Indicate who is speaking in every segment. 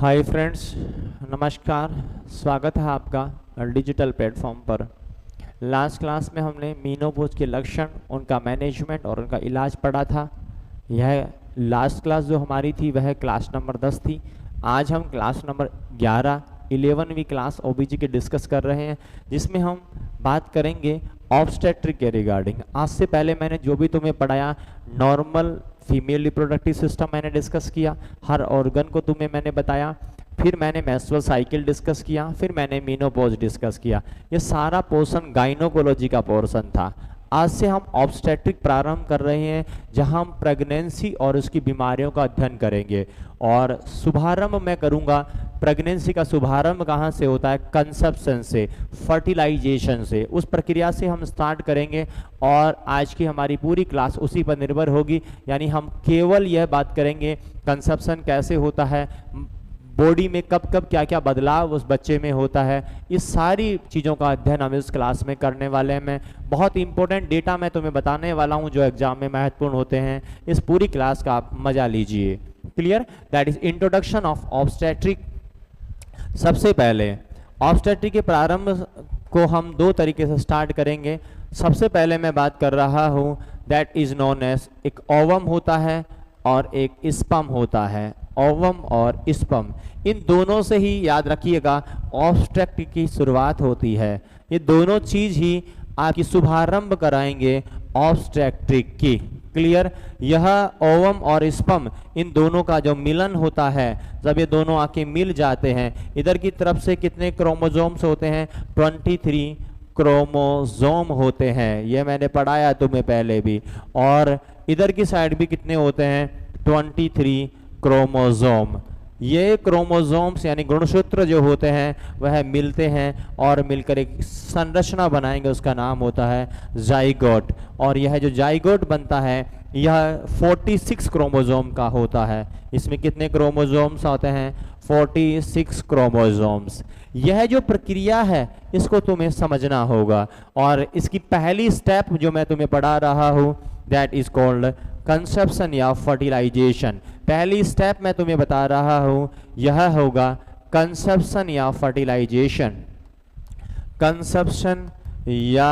Speaker 1: Hi friends, नमस्कार। स्वागत है आपका डिजिटल प्लेटफॉर्म पर। लास्ट क्लास में हमने मीनोपॉज के लक्षण, उनका मैनेजमेंट और उनका इलाज पढ़ा था। यह लास्ट क्लास जो हमारी थी वह क्लास नंबर 10 थी। आज हम क्लास नंबर 11 11वीं क्लास ओबीजी के डिस्कस कर रहे हैं, जिसमें हम बात करेंगे ऑब्स्टेट्रिक के रिगार्डिंग। आज से पहले मैंने जो भी तुम्हें पढ़ाया, नॉर्मल फीमेल रिप्रोडक्टिव सिस्टम मैंने डिस्कस किया, हर ऑर्गन को तुम्हें मैंने बताया, फिर मैंने मेंस्ट्रुअल साइकिल डिस्कस किया, फिर मैंने मीनोपॉज डिस्कस किया। ये सारा पोर्शन गाइनोकोलॉजी का पोर्शन था। आज से हम ऑब्स्टेट्रिक प्रारंभ कर रहे हैं, जहां हम प्रेगनेंसी और उसकी बीमारियों का अध्ययन करेंगे। और शुभारंभ मैं करूंगा, प्रेगनेंसी का शुभारंभ कहाँ से होता है? कंसेप्शन से, फर्टिलाइजेशन से। उस प्रक्रिया से हम स्टार्ट करेंगे और आज की हमारी पूरी क्लास उसी पर निर्भर होगी। यानी हम केवल यह बात करेंगे कंसेप्शन कैसे होता है, बॉडी में कब कब क्या क्या बदलाव उस बच्चे में होता है, इस सारी चीज़ों का अध्ययन हम इस क्लास में करने वाले हैं। मैं बहुत इंपॉर्टेंट डेटा मैं तुम्हें बताने वाला हूं जो एग्जाम में महत्वपूर्ण होते हैं। इस पूरी क्लास का आप मजा लीजिए। Clear? That is introduction of obstetric. सबसे पहले ऑब्स्टेट्रिक के प्रारंभ को हम दो तरीके से स्टार्ट करेंगे। सबसे पहले मैं बात कर रहा हूँ दैट इज नोन एज, एक ओवम होता है और एक स्पर्म होता है। ओवम और स्पर्म, इन दोनों से ही याद रखिएगा ऑब्स्टेट्रिक की शुरुआत होती है। ये दोनों चीज ही आपकी शुभारंभ कराएंगे ऑब्स्टेट्रिक की। क्लियर? यह ओवम और स्पर्म, इन दोनों का जो मिलन होता है, जब ये दोनों आके मिल जाते हैं, इधर की तरफ से कितने क्रोमोसोम्स होते हैं? 23 क्रोमोसोम होते हैं। ये मैंने पढ़ाया तुम्हें पहले भी। और इधर की साइड भी कितने होते हैं? 23 क्रोमोसोम। ये क्रोमोसोम्स यानी गुणसूत्र जो होते हैं वह मिलते हैं और मिलकर एक संरचना बनाएंगे, उसका नाम होता है जाइगोट। और यह जो जाइगोट बनता है यह 46 क्रोमोसोम का होता है। इसमें कितने क्रोमोसोम्स होते हैं? 46 क्रोमोसोम्स। यह जो प्रक्रिया है इसको तुम्हें समझना होगा। और इसकी पहली स्टेप जो मैं तुम्हें पढ़ा रहा हूँ दैट इज कॉल्ड कंसेप्शन या फर्टिलाइजेशन। पहली स्टेप मैं तुम्हें बता रहा हूं, यह होगा कंसेप्शन या फर्टिलाइजेशन। कंसेप्शन या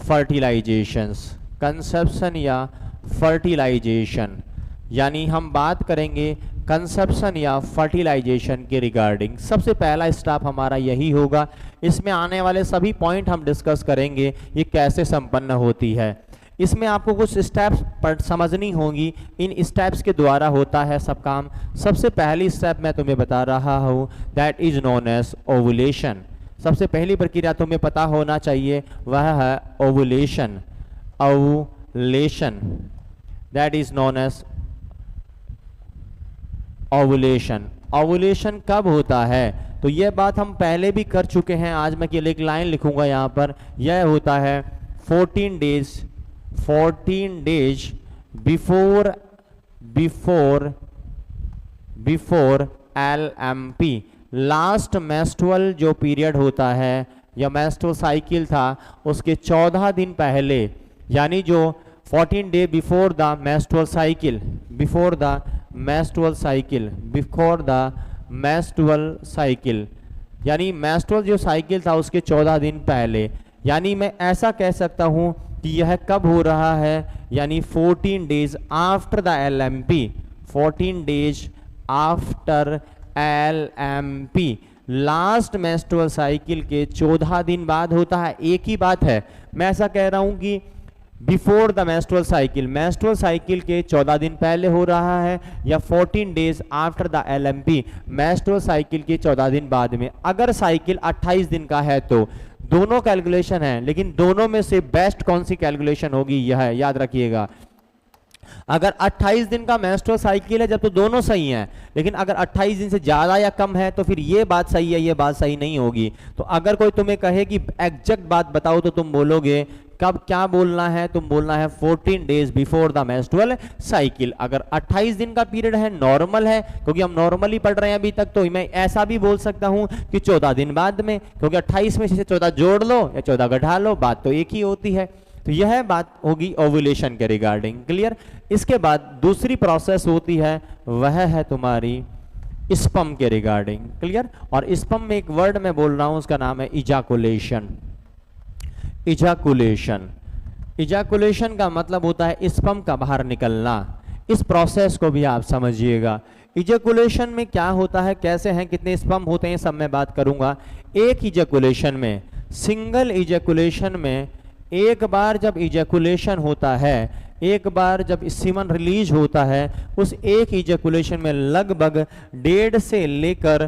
Speaker 1: फर्टिलाइजेशंस, कंसेप्शन या फर्टिलाइजेशन, यानी हम बात करेंगे कंसेप्शन या फर्टिलाइजेशन के रिगार्डिंग। सबसे पहला स्टेप हमारा यही होगा। इसमें आने वाले सभी पॉइंट हम डिस्कस करेंगे, ये कैसे संपन्न होती है। इसमें आपको कुछ स्टेप्स समझनी होगी, इन स्टेप्स के द्वारा होता है सब काम। सबसे पहली स्टेप मैं तुम्हें बता रहा हूँ that is known as ovulation. सबसे पहली प्रक्रिया तुम्हें पता होना चाहिए, वह है ovulation. Ovulation, that is known as ovulation. Ovulation कब होता है? तो यह बात हम पहले भी कर चुके हैं। आज मैं केवल एक लाइन लिखूंगा यहाँ पर। यह होता है 14 days before LMP। Last menstrual जो पीरियड होता है या मेंस्ट्रुअल साइकिल था, उसके 14 दिन पहले, यानी जो 14 day before the menstrual cycle, before the menstrual cycle, यानी मेंस्ट्रुअल जो साइकिल था उसके 14 दिन पहले। यानी मैं ऐसा कह सकता हूं कि यह कब हो रहा है? यानी 14 days after the LMP। 14 days after LMP, last menstrual cycle के 14 दिन बाद होता है। एक ही बात है, मैं ऐसा कह रहा हूं कि बिफोर द मेंस्ट्रुअल साइकिल के 14 दिन पहले हो रहा है, या 14 days after the LMP, menstrual cycle के 14 दिन बाद में। अगर साइकिल 28 दिन का है तो दोनों कैलकुलेशन है, लेकिन दोनों में से बेस्ट कौन सी कैलकुलेशन होगी, यह है, याद रखिएगा। अगर 28 दिन का मेंस्ट्रुअल साइकिल है जब तो दोनों सही हैं, लेकिन अगर 28 दिन से ज्यादा या कम है तो फिर ये बात सही है, ये बात सही नहीं होगी। तो अगर कोई तुम्हें कहे कि एग्जैक्ट बात बताओ तो तुम बोलोगे कब क्या बोलना है? तुम बोलना है 14 days before the menstrual cycle. अगर 28 दिन का पीरियड है, नॉर्मल है, क्योंकि हम नॉर्मली पढ़ रहे हैं अभी तक, तो मैं ऐसा भी बोल सकता हूं कि 14 दिन बाद में, क्योंकि 28 में से 14 जोड़ लो या 14 घटा लो, बात तो एक ही होती है। तो यह बात होगी ओव्यूलेशन के रिगार्डिंग। क्लियर? इसके बाद दूसरी प्रोसेस होती है, वह है तुम्हारी स्पर्म के रिगार्डिंग, क्लियर। और स्पर्म में एक वर्ड मैं बोल रहा हूं, उसका नाम है इजाकुलेशन। इजाकुलेशन, इजाकुलेशन का मतलब होता है स्पर्म का बाहर निकलना। इस प्रोसेस को भी आप समझिएगा। इजैकुलेशन में क्या होता है, कैसे हैं, कितने स्पर्म होते हैं, सब मैं बात करूंगा। एक इजैकुलेशन में, सिंगल इजैकुलेशन में, एक बार जब इजैकुलेशन होता है, एक बार जब सीमन रिलीज होता है, उस एक इजैकुलेशन में लगभग 1.5 से लेकर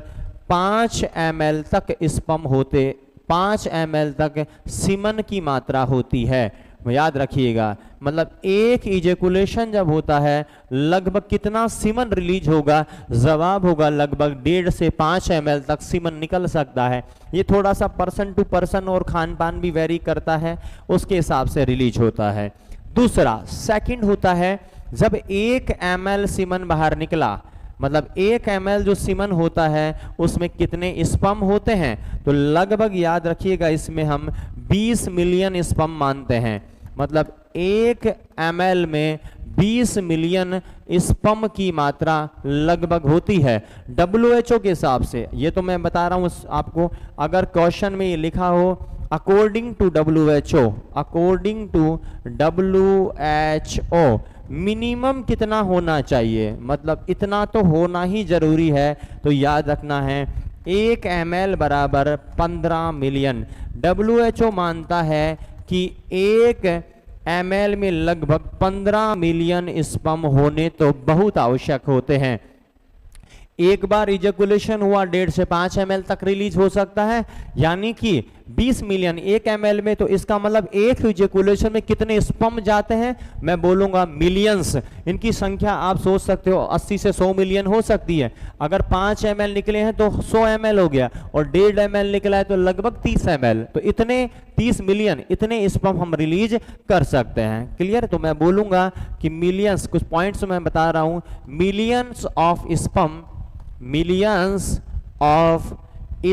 Speaker 1: 5 ml तक स्पर्म होते, 5 ml तक सीमन की मात्रा होती है। याद रखिएगा, मतलब एक इजैकुलेशन जब होता है लगभग कितना सीमन रिलीज होगा, जवाब होगा लगभग 1.5 से 5 ml तक सीमन निकल सकता है। ये थोड़ा सा पर्सन टू पर्सन और खान पान भी वेरी करता है, उसके हिसाब से रिलीज होता है। दूसरा, सेकंड होता है जब 1 ml सीमन बाहर निकला, मतलब 1 ml जो सीमन होता है उसमें कितने स्पर्म होते हैं, तो लगभग याद रखिएगा इसमें हम 20 मिलियन स्पर्म मानते हैं। मतलब 1 ml में 20 मिलियन स्पर्म की मात्रा लगभग होती है WHO के हिसाब से। ये तो मैं बता रहा हूँ आपको, अगर क्वेश्चन में ये लिखा हो according to WHO, according to WHO minimum कितना होना चाहिए, मतलब इतना तो होना ही जरूरी है, तो याद रखना है 1 ml बराबर 15 मिलियन। WHO मानता है कि 1 ml में लगभग 15 मिलियन स्पर्म होने तो बहुत आवश्यक होते हैं। एक बार इजैकुलेशन हुआ 1.5 से 5 ml तक रिलीज हो सकता है, यानी कि 20 मिलियन 1 ml में, तो इसका मतलब एक इजैकुलेशन में कितने स्पर्म जाते हैं, मैं बोलूंगा मिलियंस। इनकी संख्या आप सोच सकते हो 80 से 100 मिलियन हो सकती है। अगर 5 ml निकले हैं तो 100 ml हो गया, और 1.5 ml निकला है तो लगभग 30 ml, तो इतने 30 मिलियन इतने स्पर्म हम रिलीज कर सकते हैं। क्लियर। तो मैं बोलूंगा कि मिलियंस, कुछ पॉइंट्स मैं बता रहा हूं, millions of sperm, millions of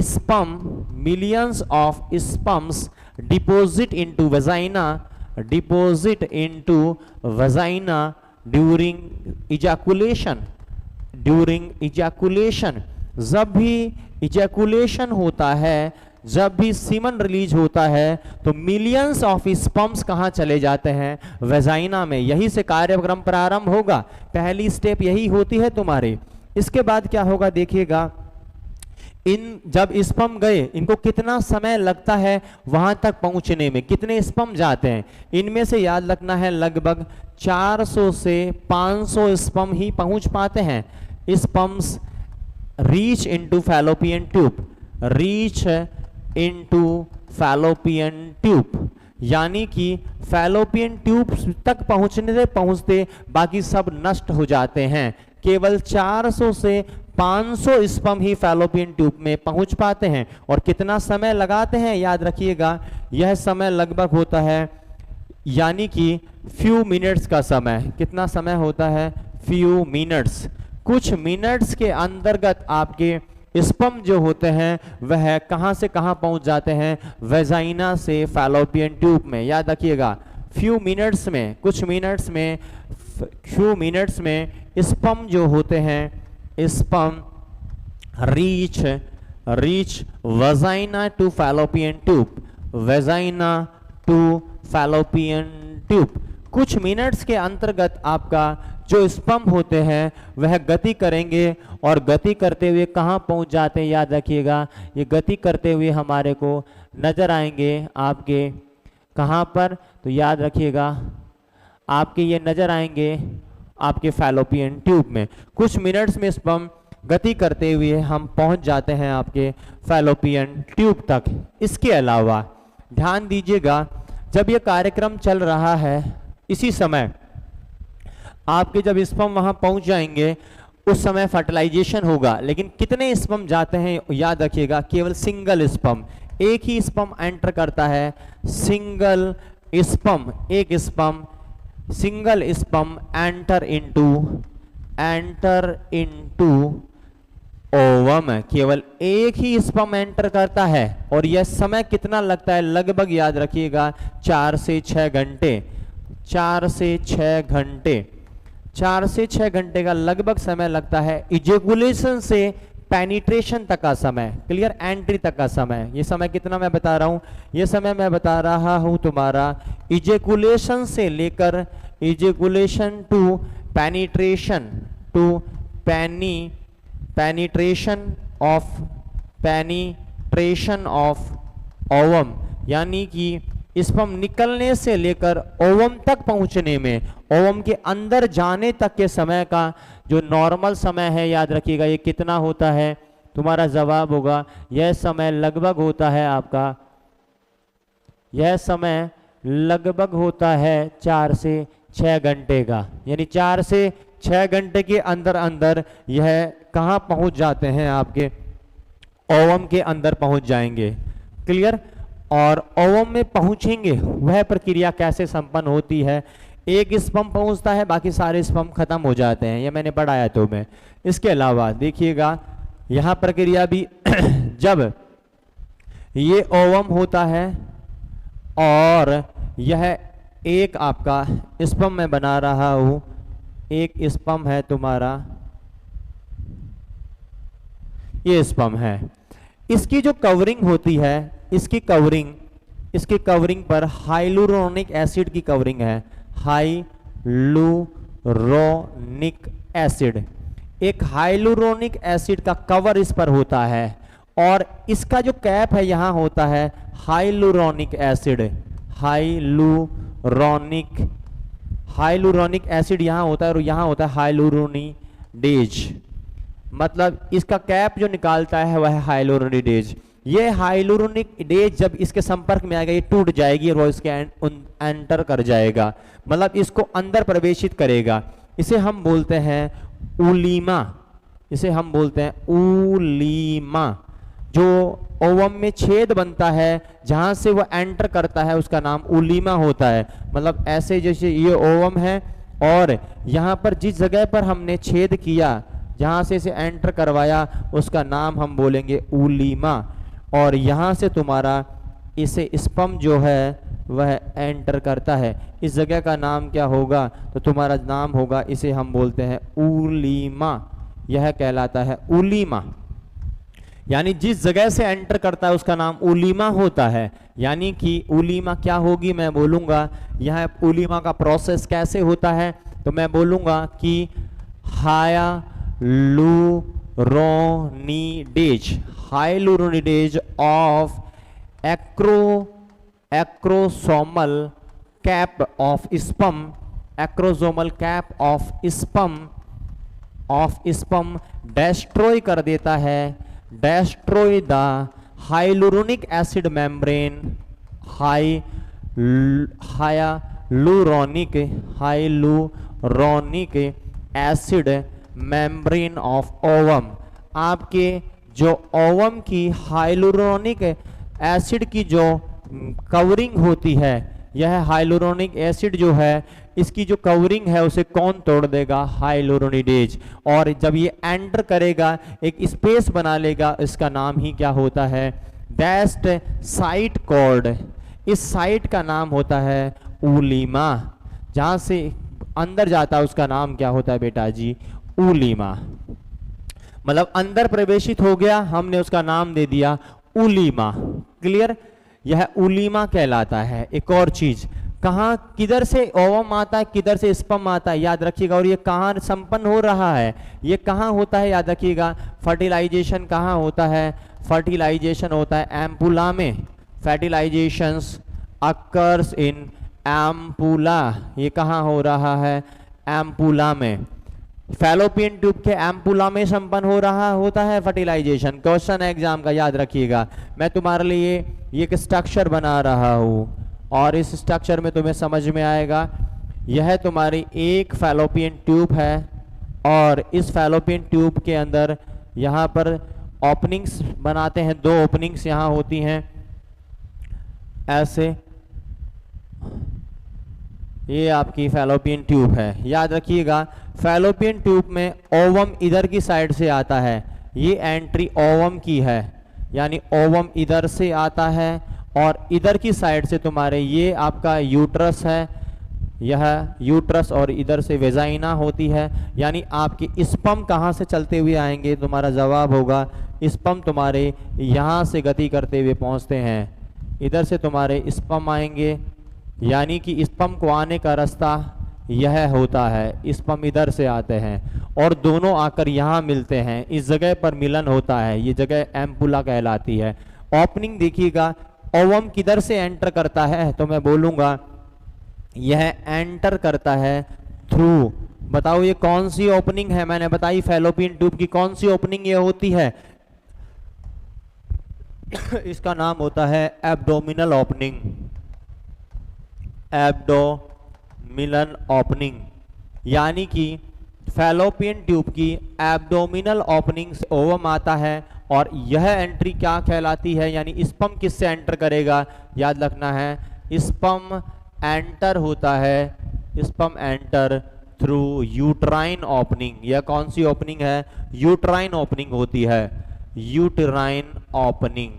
Speaker 1: sperm, millions of sperms deposit into vagina, deposit into vagina during ejaculation, during ejaculation। जब भी ejaculation होता है, जब भी सीमन रिलीज होता है, तो मिलियंस ऑफ स्पर्म्स कहाँ चले जाते हैं, वेजाइना में। यही से कार्यक्रम प्रारंभ होगा, पहली स्टेप यही होती है तुम्हारी। इसके बाद क्या होगा देखिएगा, इन जब स्पर्म गए, इनको कितना समय लगता है वहां तक पहुंचने में, कितने स्पर्म जाते हैं, इनमें से याद रखना है लगभग 400 से 500 स्पर्म ही पहुंच पाते हैं। Sperms reach into fallopian tube, reach into fallopian tube, यानी कि फैलोपियन ट्यूब तक पहुंचते बाकी सब नष्ट हो जाते हैं। केवल 400 से 500 स्पर्म ही फैलोपियन ट्यूब में पहुंच पाते हैं। और कितना समय लगाते हैं, याद रखिएगा, यह समय लगभग होता है, यानी कि फ्यू मिनट्स का समय। कितना समय होता है, फ्यू मिनट्स। कुछ मिनट्स के अंतर्गत आपके स्पर्म जो होते हैं वह कहां से कहां पहुंच जाते हैं, वेजाइना से फैलोपियन ट्यूब में। याद रखिएगा, फ्यू मिनट्स में, कुछ मिनट्स में, फ्यू मिनट्स में स्पर्म जो होते हैं, sperm reach vagina to fallopian tube, vagina to fallopian tube. कुछ मिनट्स के अंतर्गत आपका जो स्पर्म होते हैं वह गति करेंगे, और गति करते हुए कहाँ पहुंच जाते हैं, याद रखिएगा, ये गति करते हुए हमारे को नजर आएंगे आपके कहाँ पर, तो याद रखिएगा आपके ये नजर आएंगे आपके फैलोपियन ट्यूब में। कुछ मिनट्स में स्पर्म गति करते हुए हम पहुंच जाते हैं आपके फैलोपियन ट्यूब तक। इसके अलावा ध्यान दीजिएगा, जब ये कार्यक्रम चल रहा है, इसी समय आपके जब स्पर्म वहां पहुंच जाएंगे उस समय फर्टिलाइजेशन होगा। लेकिन कितने स्पर्म जाते हैं, याद रखिएगा, केवल सिंगल स्पर्म, एक ही स्पर्म एंटर करता है, सिंगल स्पर्म, एक sperm, single sperm enter into ovum, केवल एक ही स्पर्म एंटर करता है। और यह समय कितना लगता है, लगभग याद रखिएगा 4 से 6 घंटे, 4 से 6 घंटे, 4 से 6 घंटे का लगभग समय लगता है इजेकुलेशन से पेनिट्रेशन तक का समय, क्लियर, एंट्री तक का समय। ये समय कितना मैं बता रहा हूं, ये समय मैं बता रहा हूं तुम्हारा इजेकुलेशन से लेकर ejaculation to penetration, to penetration of ovum, यानी कि स्पर्म निकलने से लेकर ओवम तक पहुंचने में, ओवम के अंदर जाने तक के समय का जो नॉर्मल समय है, याद रखिएगा ये कितना होता है, तुम्हारा जवाब होगा यह समय लगभग होता है आपका, यह समय लगभग होता है 4 से 6 घंटे का, यानी 4 से 6 घंटे के अंदर अंदर यह कहाँ पहुंच जाते हैं, आपके ओवम के अंदर पहुंच जाएंगे, क्लियर। और ओवम में पहुंचेंगे वह प्रक्रिया कैसे संपन्न होती है, एक स्पर्म पहुंचता है, बाकी सारे स्पर्म खत्म हो जाते हैं, ये मैंने पढ़ाया तो मैं। इसके अलावा देखिएगा यहां प्रक्रिया भी जब ये ओवम होता है और यह एक आपका स्पर्म में बना रहा हूं, एक स्पर्म है तुम्हारा, ये स्पर्म है, इसकी जो कवरिंग होती है, इसकी कवरिंग पर हाइलुरोनिक एसिड की कवरिंग है, हाइलुरोनिक एसिड, एक हाइलुरोनिक एसिड का कवर इस पर होता है और इसका जो कैप है यहां होता है हाइलुरोनिक एसिड, हाइलुरोनिक एसिड यहां होता है और यहां होता है हाइलुरोनिडेज, मतलब इसका कैप जो निकालता है वह है हाइलुरोनिडेज। ये हाइलुरोनिडेज जब इसके संपर्क में आएगा ये टूट जाएगी और वो इसके एंटर कर जाएगा, मतलब इसको अंदर प्रवेशित करेगा, इसे हम बोलते हैं उलीमा, इसे हम बोलते हैं उलीमा। जो ओवम में छेद बनता है जहां से वो एंटर करता है उसका नाम उलीमा होता है, मतलब ऐसे जैसे ये ओवम है और यहाँ पर जिस जगह पर हमने छेद किया जहां से इसे एंटर करवाया उसका नाम हम बोलेंगे उलीमा, और यहाँ से तुम्हारा इसे स्पर्म जो है वह एंटर करता है, इस जगह का नाम क्या होगा, तो तुम्हारा नाम होगा, इसे हम बोलते हैं उलीमा, यह कहलाता है उलीमा, यानी जिस जगह से एंटर करता है उसका नाम उलीमा होता है। यानी कि उलीमा क्या होगी, मैं बोलूँगा यह उलीमा का प्रोसेस कैसे होता है, तो मैं बोलूँगा कि hyaluronidase of acrosomal cap of sperm, acrosomal cap of sperm destroy कर देता है, destroy the hyaluronic acid membrane, hyaluronic acid membrane of ovum. आपके जो ओवम की हाइलुरोनिक एसिड की जो कवरिंग होती है, यह हाइलुरोनिक एसिड जो है इसकी जो कवरिंग है उसे कौन तोड़ देगा, हाइलुरोनिडेज, और जब ये एंटर करेगा एक स्पेस बना लेगा, इसका नाम ही क्या होता है, दैट साइट कॉल्ड, इस साइट का नाम होता है उलीमा, जहां से अंदर जाता है उसका नाम क्या होता है बेटा जी, उलीमा, मतलब अंदर प्रवेशित हो गया, हमने उसका नाम दे दिया उलीमा, क्लियर, यह उलीमा कहलाता है। एक और चीज, कहाँ किधर से ओवम आता है, किधर से स्पर्म आता है, याद रखिएगा, और ये कहाँ संपन्न हो रहा है, ये कहाँ होता है, याद रखिएगा, फर्टिलाइजेशन कहाँ होता है, फर्टिलाइजेशन होता है एम्पुला में, फर्टिलाइजेशंस अकर्स इन एम्पुला, ये कहाँ हो रहा है, एम्पुला में, फैलोपियन ट्यूब के एम्पुला में संपन्न हो रहा होता है फर्टिलाइजेशन। क्वेश्चन एग्जाम का याद रखिएगा, मैं तुम्हारे लिए ये एक स्ट्रक्चर बना रहा हूँ और इस स्ट्रक्चर में तुम्हें समझ में आएगा, यह तुम्हारी एक फैलोपियन ट्यूब है और इस फैलोपियन ट्यूब के अंदर यहाँ पर ओपनिंग्स बनाते हैं, 2 ओपनिंग्स यहाँ होती हैं ऐसे, ये आपकी फैलोपियन ट्यूब है। याद रखिएगा फैलोपियन ट्यूब में ओवम इधर की साइड से आता है, ये एंट्री ओवम की है, यानी ओवम इधर से आता है और इधर की साइड से तुम्हारे ये आपका यूट्रस है, यह यूट्रस और इधर से वेजाइना होती है। यानी आपके स्पर्म कहाँ से चलते हुए आएंगे, तुम्हारा जवाब होगा स्पर्म तुम्हारे यहाँ से गति करते हुए पहुँचते हैं, इधर से तुम्हारे स्पर्म आएंगे। यानी कि स्पर्म को आने का रास्ता यह होता है, स्पर्म इधर से आते हैं और दोनों आकर यहाँ मिलते हैं, इस जगह पर मिलन होता है, ये जगह एम्पुला कहलाती है। ओपनिंग देखिएगा, ओवम किधर से एंटर करता है, तो मैं बोलूँगा यह एंटर करता है थ्रू। बताओ ये कौन सी ओपनिंग है, मैंने बताई फैलोपियन ट्यूब की कौन सी ओपनिंग ये होती है इसका नाम होता है एब्डोमिनल ओपनिंग, एब्डोमिनल ओपनिंग। यानी कि फैलोपियन ट्यूब की एब्डोमिनल ओपनिंग से ओवम आता है और यह एंट्री क्या कहलाती है, यानी स्पर्म किससे एंटर करेगा, याद रखना है स्पर्म एंटर होता है, sperm enter through uterine opening. यह कौन सी ओपनिंग है, यूट्राइन ओपनिंग होती है, यूट्राइन ओपनिंग।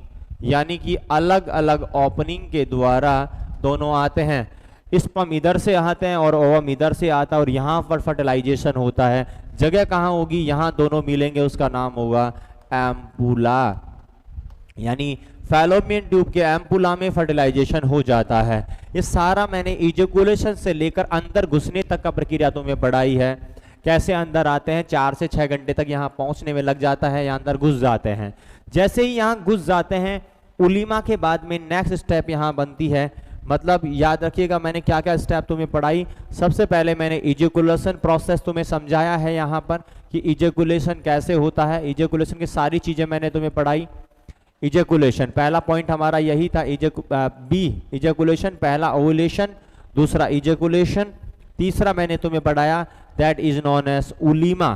Speaker 1: यानी कि अलग अलग ओपनिंग के द्वारा दोनों आते हैं, स्पर्म इधर से आते हैं और ओवम इधर से आता है और यहाँ पर फर्टिलाइजेशन होता है। जगह कहाँ होगी, यहाँ दोनों मिलेंगे, उसका नाम होगा एम्पुला। यानी फैलोपियन ट्यूब के एम्पुला में फर्टिलाइजेशन हो जाता है। ये सारा मैंने इजैकुलेशन से लेकर अंदर घुसने तक का प्रक्रिया तुम्हें पढ़ाई है, कैसे अंदर आते हैं, 4 से 6 घंटे तक यहाँ पहुँचने में लग जाता है, यहाँ अंदर घुस जाते हैं। जैसे ही यहाँ घुस जाते हैं, उलीमा के बाद में नेक्स्ट स्टेप यहाँ बनती है। मतलब याद रखिएगा मैंने क्या क्या स्टेप तुम्हें पढ़ाई। सबसे पहले मैंने इजैकुलेशन प्रोसेस तुम्हें समझाया है यहाँ पर कि इजैकुलेशन कैसे होता है, इजैकुलेशन की सारी चीज़ें मैंने तुम्हें पढ़ाई। इजैकुलेशन पहला पॉइंट हमारा यही था, इजैकुलेशन पहला ओवुलेशन, दूसरा इजैकुलेशन, तीसरा मैंने तुम्हें पढ़ाया दैट इज नॉन एज उलीमा,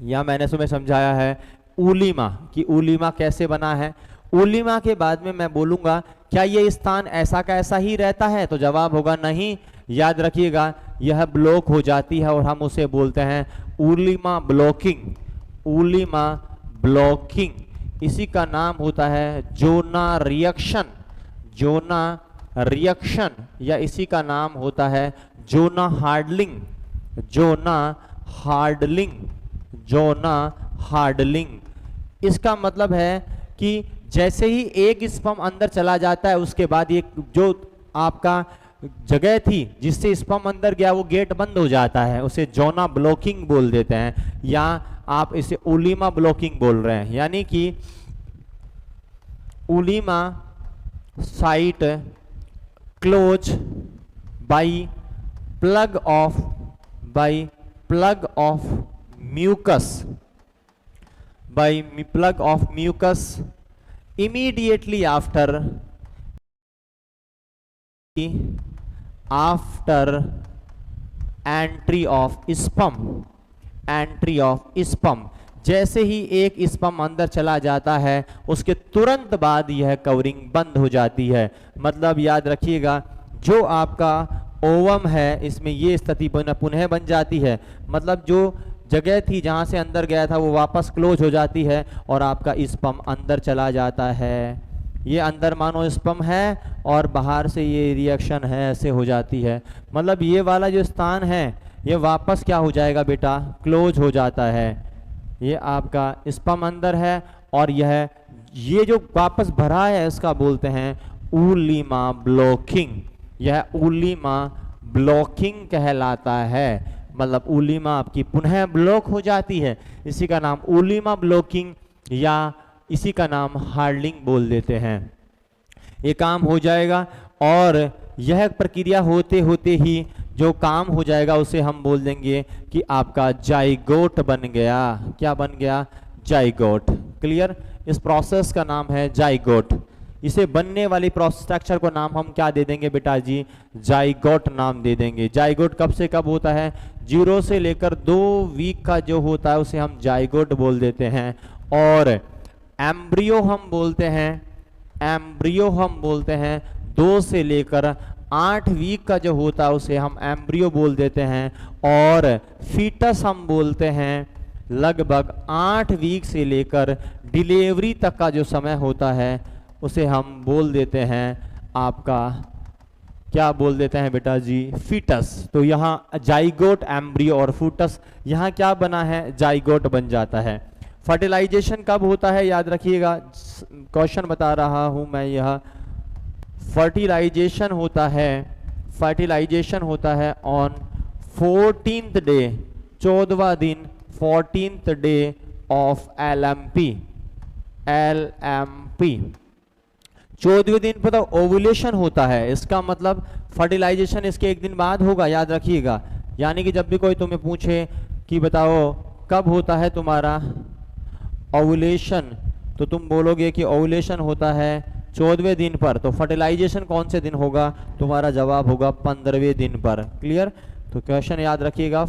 Speaker 1: या मैंने तुम्हें समझाया है उलीमा कि उलीमा कैसे बना है। उलीमा के बाद में मैं बोलूँगा क्या ये स्थान ऐसा का ऐसा ही रहता है, तो जवाब होगा नहीं। याद रखिएगा यह ब्लॉक हो जाती है और हम उसे बोलते हैं उलीमा ब्लॉकिंग, उलीमा ब्लॉकिंग। इसी का नाम होता है जोना रिएक्शन, जोना रिएक्शन, या इसी का नाम होता है जोना हार्डलिंग, जोना हार्डलिंग, जोना हार्डलिंग। इसका मतलब है कि जैसे ही एक स्पर्म अंदर चला जाता है उसके बाद ये जो आपका जगह थी जिससे स्पर्म अंदर गया वो गेट बंद हो जाता है, उसे जोना ब्लॉकिंग बोल देते हैं, या आप इसे उलीमा ब्लॉकिंग बोल रहे हैं। यानी कि उलीमा site close by plug of mucus, by plug of mucus immediately after entry of sperm, entry of sperm। जैसे ही एक स्पर्म अंदर चला जाता है उसके तुरंत बाद यह कवरिंग बंद हो जाती है। मतलब याद रखिएगा जो आपका ओवम है इसमें ये स्थिति पुनः बन जाती है, मतलब जो जगह थी जहाँ से अंदर गया था वो वापस क्लोज हो जाती है और आपका स्पर्म अंदर चला जाता है। ये अंदर मानो स्पर्म है और बाहर से ये रिएक्शन है, ऐसे हो जाती है। मतलब ये वाला जो स्थान है ये वापस क्या हो जाएगा बेटा, क्लोज हो जाता है। ये आपका स्पर्म अंदर है और ये जो वापस भरा है इसका बोलते हैं उलीमा ब्लॉकिंग। यह उलीमा ब्लॉकिंग कहलाता है, मतलब उलीमा आपकी पुनः ब्लॉक हो जाती है, इसी का नाम उलीमा ब्लॉकिंग या इसी का नाम हार्डलिंग बोल देते हैं। ये काम हो जाएगा और यह प्रक्रिया होते होते ही जो काम हो जाएगा उसे हम बोल देंगे कि आपका जाइगोट बन गया। क्या बन गया, जाइगोट। क्लियर, इस प्रोसेस का नाम है जाइगोट। इसे बनने वाली प्रोसेस स्ट्रक्चर को नाम हम क्या दे देंगे बेटा जी, जाइगोट नाम दे देंगे। जाइगोट कब से कब होता है, 0 से लेकर 2 वीक का जो होता है उसे हम जाइगोट बोल देते हैं। और एम्ब्रियो हम बोलते हैं, एम्ब्रियो हम बोलते हैं 2 से लेकर 8 वीक का जो होता है उसे हम एम्ब्रियो बोल देते हैं। और फीटस हम बोलते हैं लगभग 8 वीक से लेकर डिलीवरी तक का जो समय होता है उसे हम बोल देते हैं आपका क्या बोल देते हैं बेटा जी, फीटस। तो यहाँ जाइगोट, एम्ब्रियो और फूटस, यहाँ क्या बना है, जाइगोट बन जाता है। फर्टिलाइजेशन कब होता है, याद रखिएगा, क्वेश्चन बता रहा हूं मैं, यह फर्टिलाइजेशन होता है ऑन 14th डे, 14वां दिन, 14th डे ऑफ LMP। 14वें दिन पर तो ओवुलेशन होता है, इसका मतलब फर्टिलाइजेशन इसके एक दिन बाद होगा, याद रखिएगा। यानी कि जब भी कोई तुम्हें पूछे कि बताओ कब होता है तुम्हारा ओवुलेशन, तो तुम बोलोगे कि ओवुलेशन होता है 14वें दिन पर। तो फर्टिलाइजेशन कौन से दिन होगा, तुम्हारा जवाब होगा 15वें दिन पर। क्लियर। तो क्वेश्चन याद रखिएगा,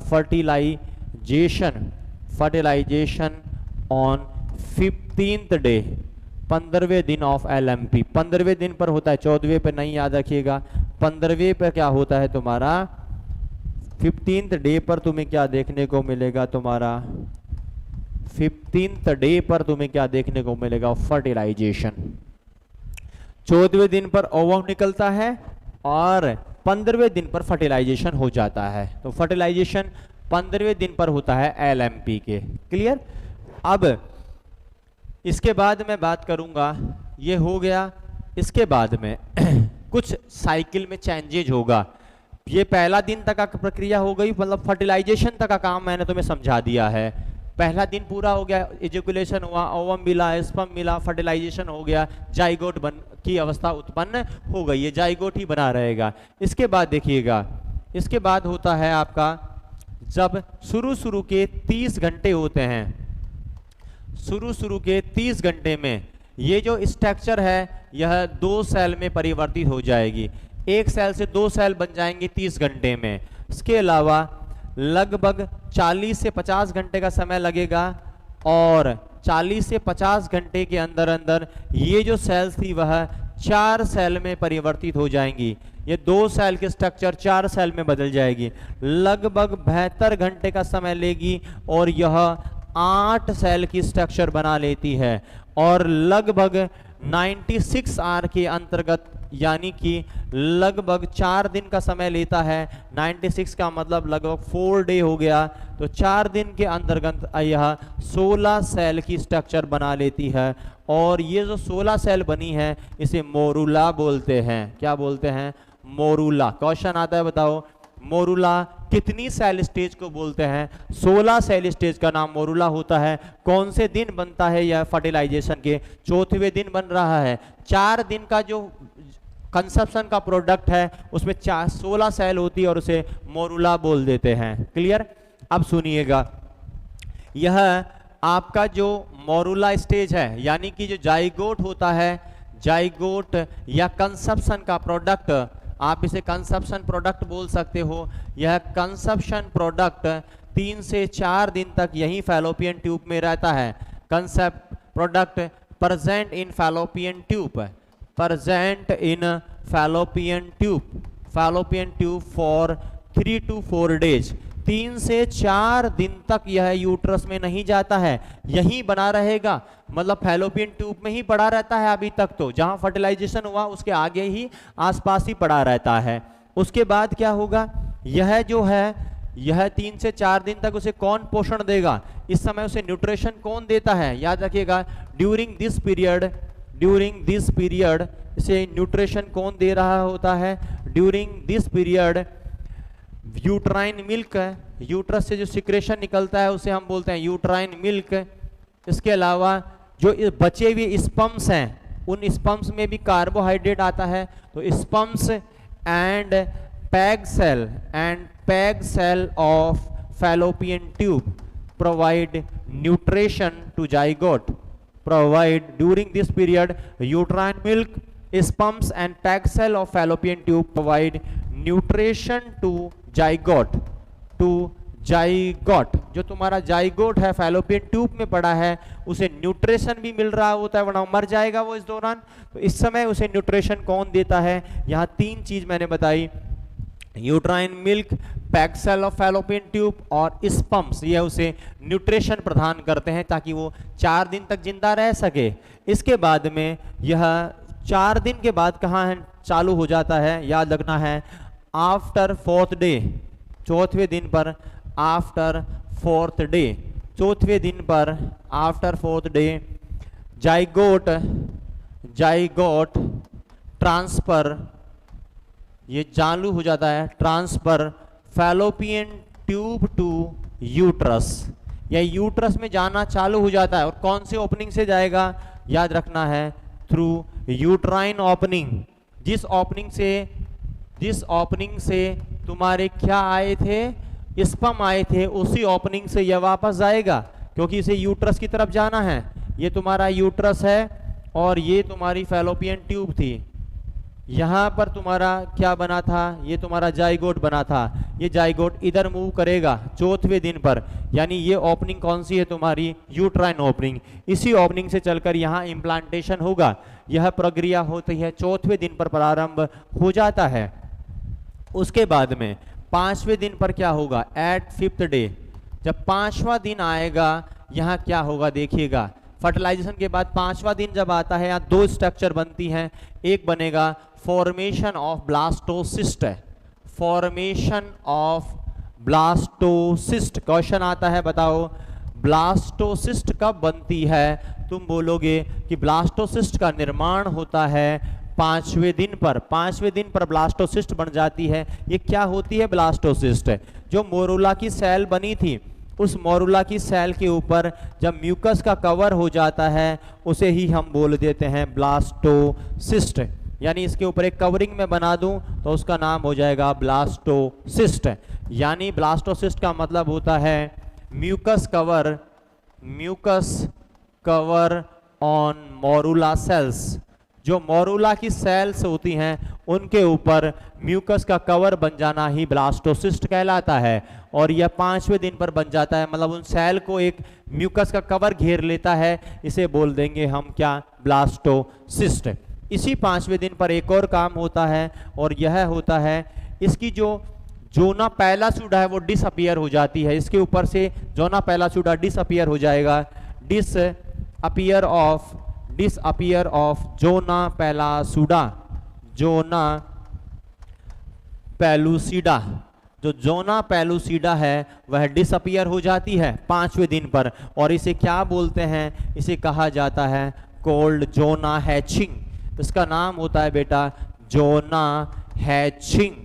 Speaker 1: फर्टिलाइजेशन ऑन 15th डे, 15वें दिन ऑफ LMP। 15वें दिन पर होता है, 14वें पर नहीं, याद रखिएगा। 15वें पर क्या होता है तुम्हारा, 15th डे पर तुम्हें क्या देखने को मिलेगा, तुम्हारा 15th डे पर तुम्हें क्या देखने को मिलेगा, फर्टिलाइजेशन। 14वें दिन पर ओवम निकलता है और 15वें दिन पर फर्टिलाइजेशन हो जाता है। तो फर्टिलाइजेशन 15वें दिन पर होता है LMP के। क्लियर। अब इसके बाद मैं बात करूंगा, ये हो गया, इसके बाद में कुछ साइकिल में चेंजेज होगा। ये पहला दिन तक का प्रक्रिया हो गई, मतलब फर्टिलाइजेशन तक का काम मैंने तुम्हें समझा दिया है। पहला दिन पूरा हो गया, एजुकुलेशन हुआ, ओवम मिला, स्पर्म मिला, फर्टिलाइजेशन हो गया, जाइगोट की अवस्था उत्पन्न हो गई, ये जाइगोट ही बना रहेगा। इसके बाद देखिएगा, इसके बाद होता है आपका, जब शुरू के 30 घंटे होते हैं, शुरू के 30 घंटे में ये जो स्ट्रक्चर है यह 2 सेल में परिवर्तित हो जाएगी। एक सेल से 2 सेल बन जाएंगे 30 घंटे में। इसके अलावा लगभग 40 से 50 घंटे का समय लगेगा और 40 से 50 घंटे के अंदर अंदर ये जो सेल्स थी वह 4 सेल में परिवर्तित हो जाएंगी। ये 2 सेल के स्ट्रक्चर 4 सेल में बदल जाएगी। लगभग 72 घंटे का समय लेगी और यह 8 सेल की स्ट्रक्चर बना लेती है और लगभग 96 आवर के अंतर्गत, यानी कि लगभग 4 दिन का समय लेता है। 96 का मतलब लगभग 4 डे हो गया, तो 4 दिन के अंतर्गत यह 16 सेल की स्ट्रक्चर बना लेती है। और ये जो 16 सेल बनी है इसे मोरूला बोलते हैं। क्या बोलते हैं, मोरूला। क्वेश्चन आता है, बताओ मोरूला कितनी सेल स्टेज को बोलते हैं, 16 सेल स्टेज का नाम मोरूला होता है। कौन से दिन बनता है यह, फर्टिलाइजेशन के 4वें दिन बन रहा है। 4 दिन का जो कंसेप्शन का प्रोडक्ट है उसमें 16 सेल होती है और उसे मोरूला बोल देते हैं। क्लियर। अब सुनिएगा, यह आपका जो मोरूला स्टेज है, यानी कि जो जाइगोट होता है, जाइगोट या कंसेप्शन का प्रोडक्ट, आप इसे कंसेप्शन प्रोडक्ट बोल सकते हो। यह कंसेप्शन प्रोडक्ट 3 से 4 दिन तक यही फैलोपियन ट्यूब में रहता है। Concept product present in fallopian tube, present in fallopian tube for 3 to 4 days. 3 से 4 दिन तक यह यूट्रस में नहीं जाता है, यहीं बना रहेगा, मतलब फैलोपियन ट्यूब में ही पड़ा रहता है अभी तक। तो जहां फर्टिलाइजेशन हुआ उसके आगे ही आसपास ही पड़ा रहता है। उसके बाद क्या होगा, यह जो है यह 3 से 4 दिन तक उसे कौन पोषण देगा, इस समय उसे न्यूट्रिशन कौन देता है, याद रखिएगा। ड्यूरिंग दिस पीरियड इसे न्यूट्रिशन कौन दे रहा होता है, during this period uterine milk, uterus से जो सिक्रेशन निकलता है उसे हम बोलते हैं यूट्राइन मिल्क। इसके अलावा जो बचे हुए स्पम्स हैं, उन स्पम्स में भी कार्बोहाइड्रेट आता है। तो sperms and peg cell of fallopian tube provide nutrition to zygote, provide during this period uterine milk, sperms and peg cell of fallopian tube provide nutrition to zygote, जो तुम्हारा zygote है fallopian tube में पड़ा है उसे nutrition भी मिल रहा होता है, वरना मर जाएगा वो इस दौरान। तो इस समय उसे न्यूट्रिशन कौन देता है, यहाँ 3 चीज मैंने बताई, uterine milk, peg cell of fallopian tube और स्पम्स, ये उसे न्यूट्रिशन प्रदान करते हैं ताकि वो 4 दिन तक जिंदा रह सके। इसके बाद में यह 4 दिन के बाद कहाँ है चालू हो जाता है, याद रखना है आफ्टर 4th डे, चौथे दिन पर आफ्टर 4th डे, चौथे दिन पर after 4th day zygote transfer, ये चालू हो जाता है transfer fallopian tube to uterus, या यूट्रस में जाना चालू हो जाता है। और कौन से ओपनिंग से जाएगा, याद रखना है थ्रू यूट्राइन ओपनिंग। जिस ओपनिंग से तुम्हारे क्या आए थे, स्पर्म आए थे, उसी ओपनिंग से यह वापस जाएगा, क्योंकि इसे यूट्रस की तरफ जाना है। ये तुम्हारा यूट्रस है और ये तुम्हारी फैलोपियन ट्यूब थी। यहाँ पर तुम्हारा क्या बना था, ये तुम्हारा जाइगोट बना था। ये जाइगोट इधर मूव करेगा चौथे दिन पर, यानी ये ओपनिंग कौन सी है तुम्हारी, यूट्राइन ओपनिंग। इसी ओपनिंग से चलकर यहाँ इम्प्लांटेशन होगा। यह प्रक्रिया होती है चौथे दिन पर प्रारंभ हो जाता है। उसके बाद में 5वें दिन पर क्या होगा, एट 5th डे, जब 5वां दिन आएगा यहाँ क्या होगा देखिएगा। फर्टिलाइजेशन के बाद 5वां दिन जब आता है, यहाँ 2 स्ट्रक्चर बनती हैं। एक बनेगा formation of blastocyst, formation of blastocyst. Question आता है बताओ ब्लास्टोसिस्ट कब बनती है, तुम बोलोगे कि ब्लास्टोसिस्ट का निर्माण होता है 5वें दिन पर। 5वें दिन पर ब्लास्टोसिस्ट बन जाती है। ये क्या होती है ब्लास्टोसिस्ट, जो मोरुला की सेल बनी थी, उस मोरुला की सेल के ऊपर जब म्यूकस का कवर हो जाता है उसे ही हम बोल देते हैं ब्लास्टोसिस्ट। यानी इसके ऊपर एक कवरिंग में बना दूं तो उसका नाम हो जाएगा ब्लास्टोसिस्ट। यानी ब्लास्टोसिस्ट का मतलब होता है mucus cover on morula cells. जो मोरुला की सेल्स होती हैं उनके ऊपर म्यूकस का कवर बन जाना ही ब्लास्टोसिस्ट कहलाता है। और यह 5वें दिन पर बन जाता है, मतलब उन सेल को एक म्यूकस का कवर घेर लेता है, इसे बोल देंगे हम क्या, ब्लास्टोसिस्ट। इसी 5वें दिन पर एक और काम होता है और यह होता है इसकी जो जोना पैलासुडा है वो डिसअपियर हो जाती है। इसके ऊपर से जोना पैलासुडा डिसअपियर हो जाएगा। डिसअपियर ऑफ जोना पैलूसिडा, जो जोना पैलूसिडा है वह डिसअपियर हो जाती है 5वें दिन पर। और इसे क्या बोलते हैं, इसे कहा जाता है कोल्ड जोना हैचिंग। इसका नाम होता है बेटा जोना हैचिंग,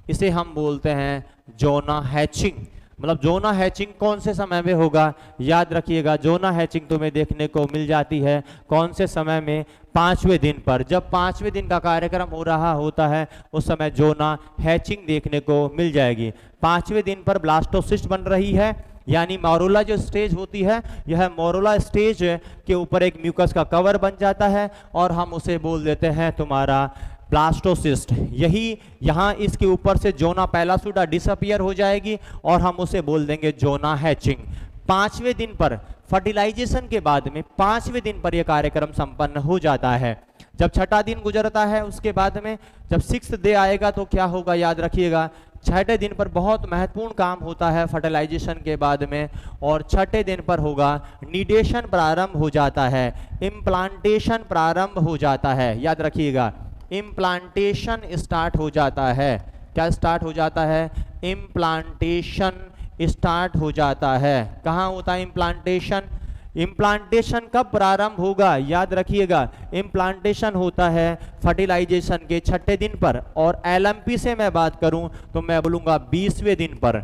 Speaker 1: इसे हम बोलते हैं जोना हैचिंग। मतलब जोना हैचिंग कौन से समय में होगा, याद रखिएगा जोना हैचिंग तुम्हें देखने को मिल जाती है कौन से समय में, 5वें दिन पर। जब 5वें दिन का कार्यक्रम हो रहा होता है उस समय जोना हैचिंग देखने को मिल जाएगी। 5वें दिन पर ब्लास्टोसिस्ट बन रही है, यानी मोरुला जो स्टेज होती है, यह मोरुला स्टेज के ऊपर एक म्यूकस का कवर बन जाता है और हम उसे बोल देते हैं तुम्हारा ब्लास्टोसिस्ट। यही यहाँ इसके ऊपर से जोना पैलासुडा डिसअपियर हो जाएगी और हम उसे बोल देंगे जोना हैचिंग। 5वें दिन पर फर्टिलाइजेशन के बाद में 5वें दिन पर यह कार्यक्रम संपन्न हो जाता है। जब 6ठा दिन गुजरता है उसके बाद में जब 6th डे आएगा तो क्या होगा, याद रखिएगा 6ठे दिन पर बहुत महत्वपूर्ण काम होता है फर्टिलाइजेशन के बाद में। और 6ठे दिन पर होगा निडेशन प्रारंभ हो जाता है, इम्प्लांटेशन प्रारंभ हो जाता है। याद रखिएगा इम्प्लांटेशन स्टार्ट हो जाता है। क्या स्टार्ट हो जाता है, इम्प्लांटेशन स्टार्ट हो जाता है। कहाँ होता है इम्प्लांटेशन, इम्प्लांटेशन कब प्रारंभ होगा, याद रखिएगा इम्प्लांटेशन होता है फर्टिलाइजेशन के 6ठे दिन पर। और LMP से मैं बात करूं तो मैं बोलूंगा 20वें दिन पर,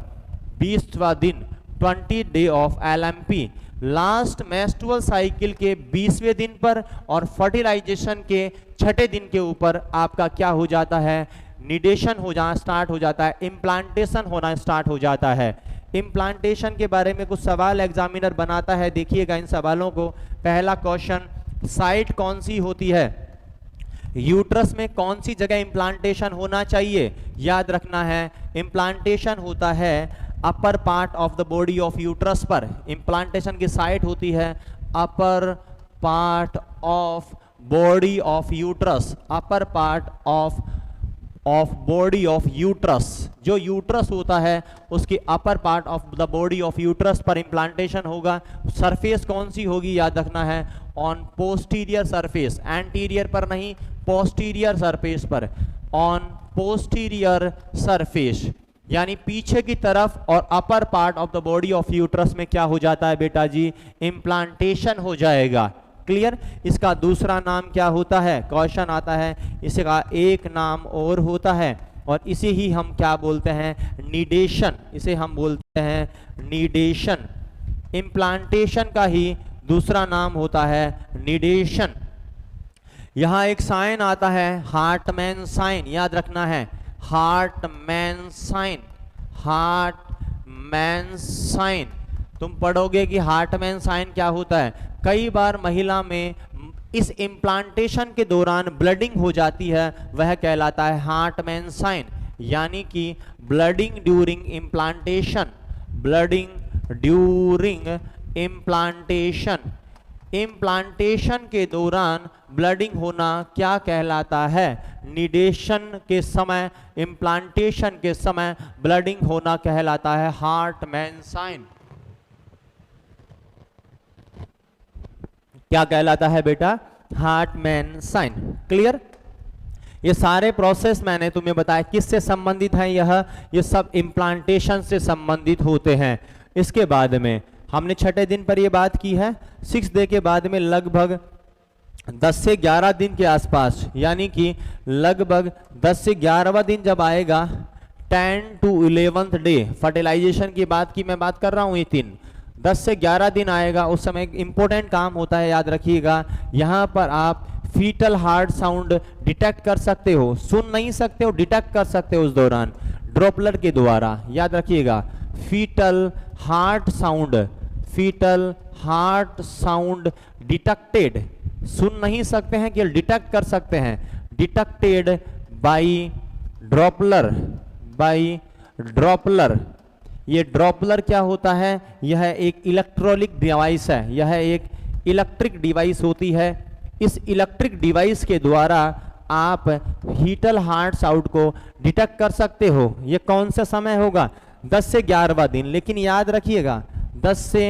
Speaker 1: 20वां दिन 20 day of LMP, last menstrual cycle के 20वें दिन पर। और फर्टिलाइजेशन के 6ठे दिन के ऊपर आपका क्या हो जाता है, निडेशन हो जाना स्टार्ट हो जाता है, इम्प्लांटेशन होना स्टार्ट हो जाता है। इम्प्लांटेशन के बारे में कुछ सवाल एग्जामिनर बनाता है, देखिएगा इन सवालों को। पहला क्वेश्चन, साइट कौन सी होती है, यूट्रस में कौन सी जगह इम्प्लांटेशन होना चाहिए, याद रखना है इम्प्लांटेशन होता है upper part of the body of uterus पर। इम्प्लांटेशन की साइट होती है upper part of body of uterus, upper part of body of uterus. जो यूट्रस होता है उसकी upper part of the body of uterus पर इम्प्लांटेशन होगा। सरफेस कौन सी होगी, याद रखना है ऑन पोस्टीरियर सरफेस, एंटीरियर पर नहीं, पोस्टीरियर सरफेस पर, ऑन पोस्टीरियर सरफेस यानी पीछे की तरफ और upper part of the body of uterus में क्या हो जाता है बेटा जी, इम्प्लांटेशन हो जाएगा। क्लियर। इसका दूसरा नाम क्या होता है, क्वेश्चन आता है, इसका एक नाम और होता है और इसे ही हम क्या बोलते हैं, नीडेशन। इसे हम बोलते हैं नीडेशन। इम्प्लांटेशन का ही दूसरा नाम होता है नीडेशन। यहां एक साइन आता है हार्टमैन साइन, याद रखना है, हार्टमैन साइन, हार्टमैन साइन। तुम पढ़ोगे कि हार्टमैन साइन क्या होता है। कई बार महिला में इस इम्प्लांटेशन के दौरान ब्लडिंग हो जाती है, वह कहलाता है हार्टमैन साइन, यानी कि blooding during implantation, blooding during implantation. Implantation के दौरान ब्लडिंग होना क्या कहलाता है, नीडेशन के समय, इम्प्लांटेशन के समय ब्लडिंग होना कहलाता है हार्टमैन साइन। क्या कहलाता है बेटा, हार्टमैन साइन। क्लियर। ये सारे प्रोसेस मैंने तुम्हें बताया किससे संबंधित है, ये सब इम्प्लांटेशन से संबंधित होते हैं। इसके बाद में हमने छठे दिन पर ये बात की है, 6 डे के बाद में लगभग 10 से 11 दिन के आसपास, यानी कि लगभग 10 से 11वां दिन जब आएगा, 10 to 11th डे, फर्टिलाइजेशन की बात की मैं बात कर रहा हूँ, ये 10 से 11 दिन आएगा, उस समय एक इंपॉर्टेंट काम होता है, याद रखिएगा। यहाँ पर आप फीटल हार्ट साउंड डिटेक्ट कर सकते हो, सुन नहीं सकते हो, डिटेक्ट कर सकते हो उस दौरान ड्रॉपलर के द्वारा, याद रखिएगा। Fetal heart sound, fetal heart sound detected, सुन नहीं सकते हैं कि डिटेक्ट कर सकते हैं, detected by Doppler, by Doppler. ये ड्रॉपलर क्या होता है, यह एक इलेक्ट्रॉनिक डिवाइस है, यह एक इलेक्ट्रिक डिवाइस होती है। इस इलेक्ट्रिक डिवाइस के द्वारा आप फीटल हार्ट साउंड को डिटेक्ट कर सकते हो। ये कौन सा समय होगा, 10 से 11वां दिन। लेकिन याद रखिएगा 10 से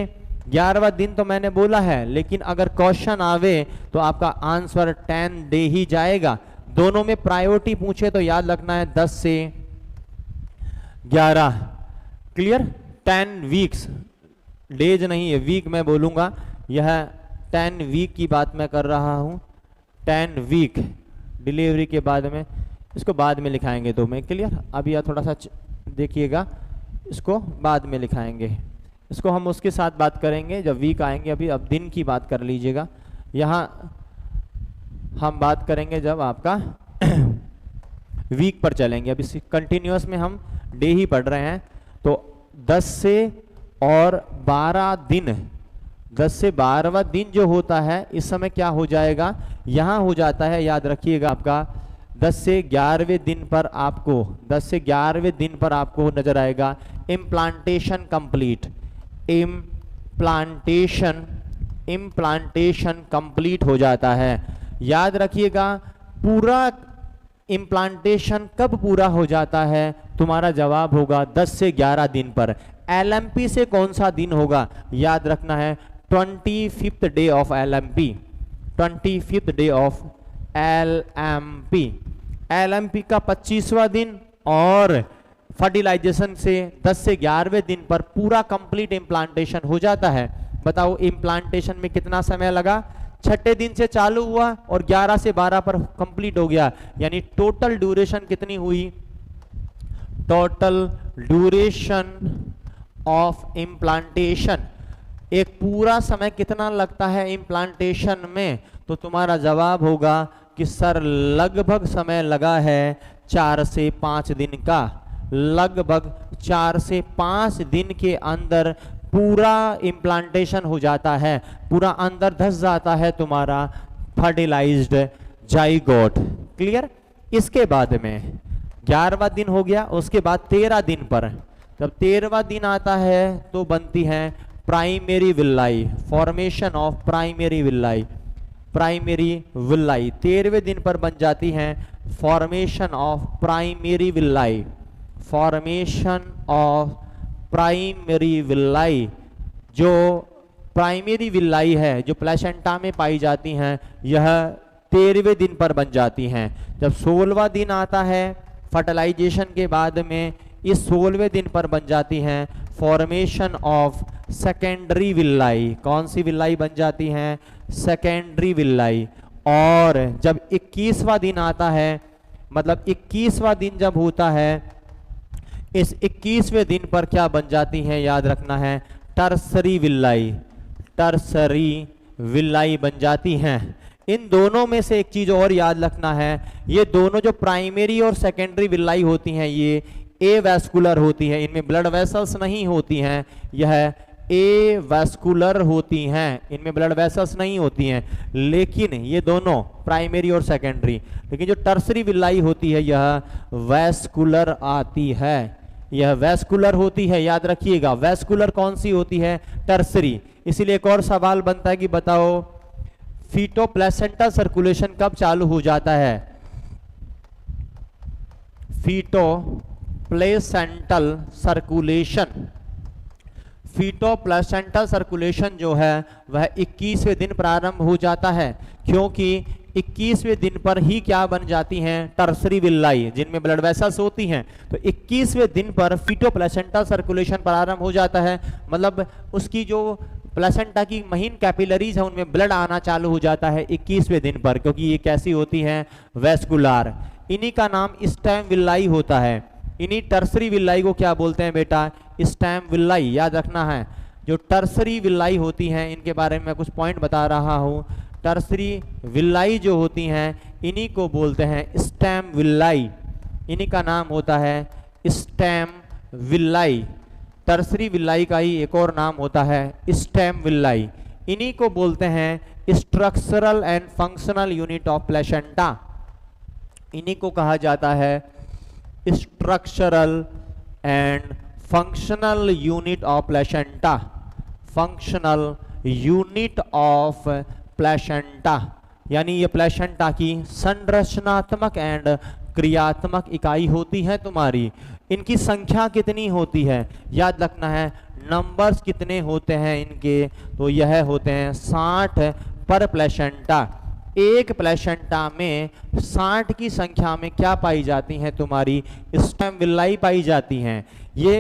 Speaker 1: 11वां दिन तो मैंने बोला है, लेकिन अगर क्वेश्चन आवे तो आपका आंसर 10 डे ही जाएगा। दोनों में प्रायोरिटी पूछे तो याद रखना है 10 से 11। क्लियर। 10 वीक्स, डेज नहीं है, वीक मैं बोलूंगा, यह 10 वीक की बात मैं कर रहा हूं। 10 वीक डिलीवरी के बाद में, इसको बाद में लिखाएंगे तो मैं, क्लियर। अभी यह थोड़ा सा देखिएगा, इसको बाद में लिखाएंगे, इसको हम उसके साथ बात करेंगे जब वीक आएंगे। अभी अब दिन की बात कर लीजिएगा, यहाँ हम बात करेंगे जब आपका वीक पर चलेंगे। अभी कंटिन्यूअस में हम डे ही पढ़ रहे हैं। तो 10 से और 12 दिन, 10 से 12वां दिन जो होता है, इस समय क्या हो जाएगा, यहाँ हो जाता है, याद रखिएगा आपका 10 से 11वें दिन पर आपको, 10 से 11वें दिन पर आपको नजर आएगा implantation complete, implantation, implantation complete हो जाता है। याद रखिएगा पूरा इम्प्लांटेशन कब पूरा हो जाता है, तुम्हारा जवाब होगा 10 से 11 दिन पर। LMP से कौन सा दिन होगा, याद रखना है 25th day of LMP, 25th day of LMP। LMP का 25वां दिन और फर्टिलाइजेशन से 10 से 11वें दिन पर पूरा कंप्लीट इम्प्लांटेशन हो जाता है। बताओ इम्प्लांटेशन में कितना समय लगा, छठे दिन से चालू हुआ और 11 से 12 पर कंप्लीट हो गया, यानी टोटल ड्यूरेशन कितनी हुई, टोटल ड्यूरेशन ऑफ इम्प्लांटेशन, एक पूरा समय कितना लगता है इम्प्लांटेशन में, तो तुम्हारा जवाब होगा कि सर लगभग समय लगा है 4 से 5 दिन का, लगभग 4 से 5 दिन के अंदर पूरा इम्प्लांटेशन हो जाता है, पूरा अंदर धस जाता है तुम्हारा फर्टिलाइज्ड जाइगोट। क्लियर। इसके बाद में 11वां दिन हो गया, उसके बाद 13 दिन पर, जब 13वां दिन आता है तो बनती है primary villi, formation of primary villi, primary villi 13वें दिन पर बन जाती हैं formation of primary villi, formation of primary villi. जो प्राइमरी विल्लाई है, जो प्लेसेंटा में पाई जाती हैं, यह 13वें दिन पर बन जाती हैं। जब 16वां दिन आता है फर्टिलाइजेशन के बाद में, इस 16वें दिन पर बन जाती हैं फॉर्मेशन ऑफ सेकेंडरी विल्लाई। कौन सी विल्लाई बन जाती हैं? सेकेंडरी विल्लाई। और जब 21वां दिन आता है, मतलब 21वां दिन जब होता है, इस 21वें दिन पर क्या बन जाती हैं? याद रखना है, टर्सरी विल्लाई। टर्सरी विल्लाई बन जाती हैं। इन दोनों में से एक चीज और याद रखना है, ये दोनों जो प्राइमरी और सेकेंडरी विल्लाई होती हैं ये ए वैस्कुलर होती है, इनमें ब्लड वेसल्स नहीं होती हैं, यह ए वैस्कुलर होती हैं, इनमें ब्लड वेसल्स नहीं होती हैं। लेकिन ये दोनों प्राइमरी और सेकेंडरी, लेकिन जो टर्सरी विल्लाई होती है यह वैस्कुलर आती है, यह वैस्कुलर होती है। याद रखिएगा, वैस्कुलर कौन सी होती है? टर्सरी। इसीलिए एक और सवाल बनता है कि बताओ फीटो प्लेसेंटा सर्कुलेशन कब चालू हो जाता है? Feto placental circulation, feto placental circulation जो है वह 21वें दिन प्रारंभ हो जाता है, क्योंकि 21वें दिन पर ही क्या बन जाती हैं? टर्सरी विल्लाई, जिनमें ब्लड वेसल्स होती हैं। तो 21वें दिन पर फीटो प्लेसेंटल सर्कुलेशन प्रारंभ हो जाता है, मतलब उसकी जो प्लेसेंटा की महीन कैपिलरीज है उनमें ब्लड आना चालू हो जाता है 21वें दिन पर, क्योंकि ये कैसी होती हैं? वैस्कुलर। इन्हीं का नाम स्टेम विल्लाई होता है। इन्हीं टर्सरी विल्लाई को क्या बोलते हैं बेटा? स्टेम विल्लाई। याद रखना है, जो टर्सरी विल्लाई होती हैं इनके बारे में मैं कुछ पॉइंट बता रहा हूँ। टर्सरी विल्लाई जो होती हैं इन्हीं को बोलते हैं स्टेम विल्लाई, इन्हीं का नाम होता है स्टेम विल्लाई। टर्सरी विल्लाई का ही एक और नाम होता है स्टेम विल्लाई। इन्हीं को बोलते हैं structural and functional unit of placenta, इन्हीं को कहा जाता है structural and functional unit of placenta, functional unit of placenta, यानी ये प्लेसेंटा की संरचनात्मक एंड क्रियात्मक इकाई होती है तुम्हारी। इनकी संख्या कितनी होती है? याद रखना है, नंबर्स कितने होते हैं इनके? तो यह होते हैं 60 पर प्लेसेंटा। एक प्लेसेंटा में 60 की संख्या में क्या पाई जाती हैं? तुम्हारी स्टेम विल्लाई पाई जाती हैं। ये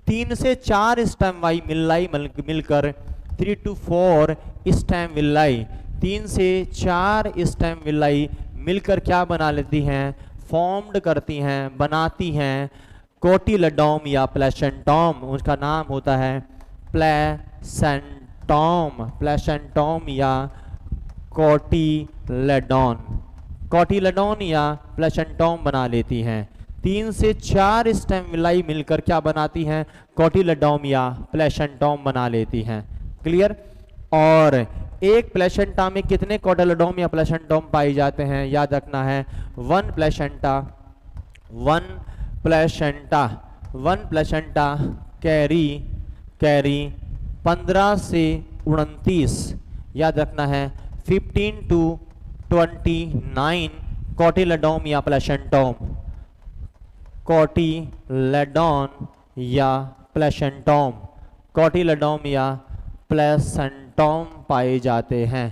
Speaker 1: 3 से 4 स्टेम विल्लाई मिलकर 3 to 4 स्टेम विल्लाई, 3 से 4 स्टेम विल्लाई मिलकर क्या बना लेती हैं? फॉर्म्ड करती हैं, बनाती हैं कोटिलेडोम या प्लेसेंटोम। उसका नाम होता है प्लेसेंटोम, प्लेसेंटोम या कोटिलेडोन, कोटिलेडोन या प्लेसेंटोम बना लेती हैं। 3 से 4 स्टेम विलाई मिलकर क्या बनाती हैं? कोटिलेडोम या प्लेसेंटोम बना लेती हैं। क्लियर? और एक प्लेसेंटा में कितने कोटिलेडोम या प्लेसेंटोम पाए जाते हैं? याद रखना है, वन प्लेसेंटा कैरी 15 से 29, याद रखना है 15 to 29 कोटिलेडोम या प्लेसेंटोम, कोटिलेडोन या प्लेसेंटोम, कोटिलेडोम या प्लेसेंटोम पाए जाते हैं।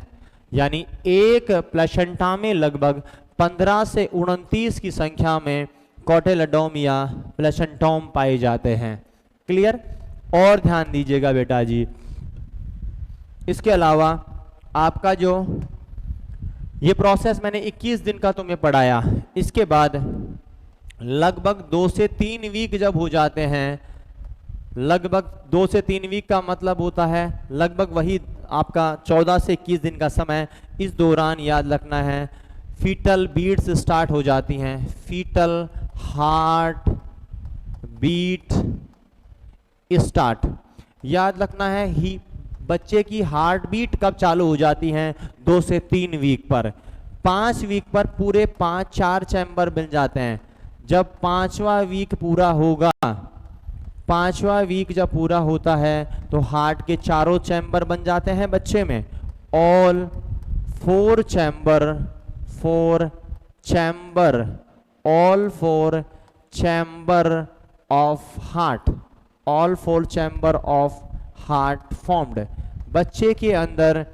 Speaker 1: यानी एक प्लेसेंटा में लगभग 15 से 29 की संख्या में कोटिलेडोम या प्लेसेंटोम पाए जाते हैं। क्लियर? और ध्यान दीजिएगा बेटा जी, इसके अलावा आपका जो ये प्रोसेस मैंने 21 दिन का तुम्हें पढ़ाया, इसके बाद लगभग 2 से 3 वीक जब हो जाते हैं, लगभग 2 से 3 वीक का मतलब होता है लगभग वही आपका 14 से 21 दिन का समय। इस दौरान याद रखना है फीटल बीट्स स्टार्ट हो जाती हैं, फीटल हार्ट बीट स्टार्ट। याद रखना है ही बच्चे की हार्ट बीट कब चालू हो जाती हैं? 2 से 3 वीक पर। 5 वीक पर पूरे 4 चैम्बर बन जाते हैं। जब 5वां वीक पूरा होगा, 5वां वीक जब पूरा होता है तो हार्ट के 4 चैम्बर बन जाते हैं बच्चे में। All 4 chamber all 4 chamber of heart, all 4 chamber of heart formed. बच्चे के अंदर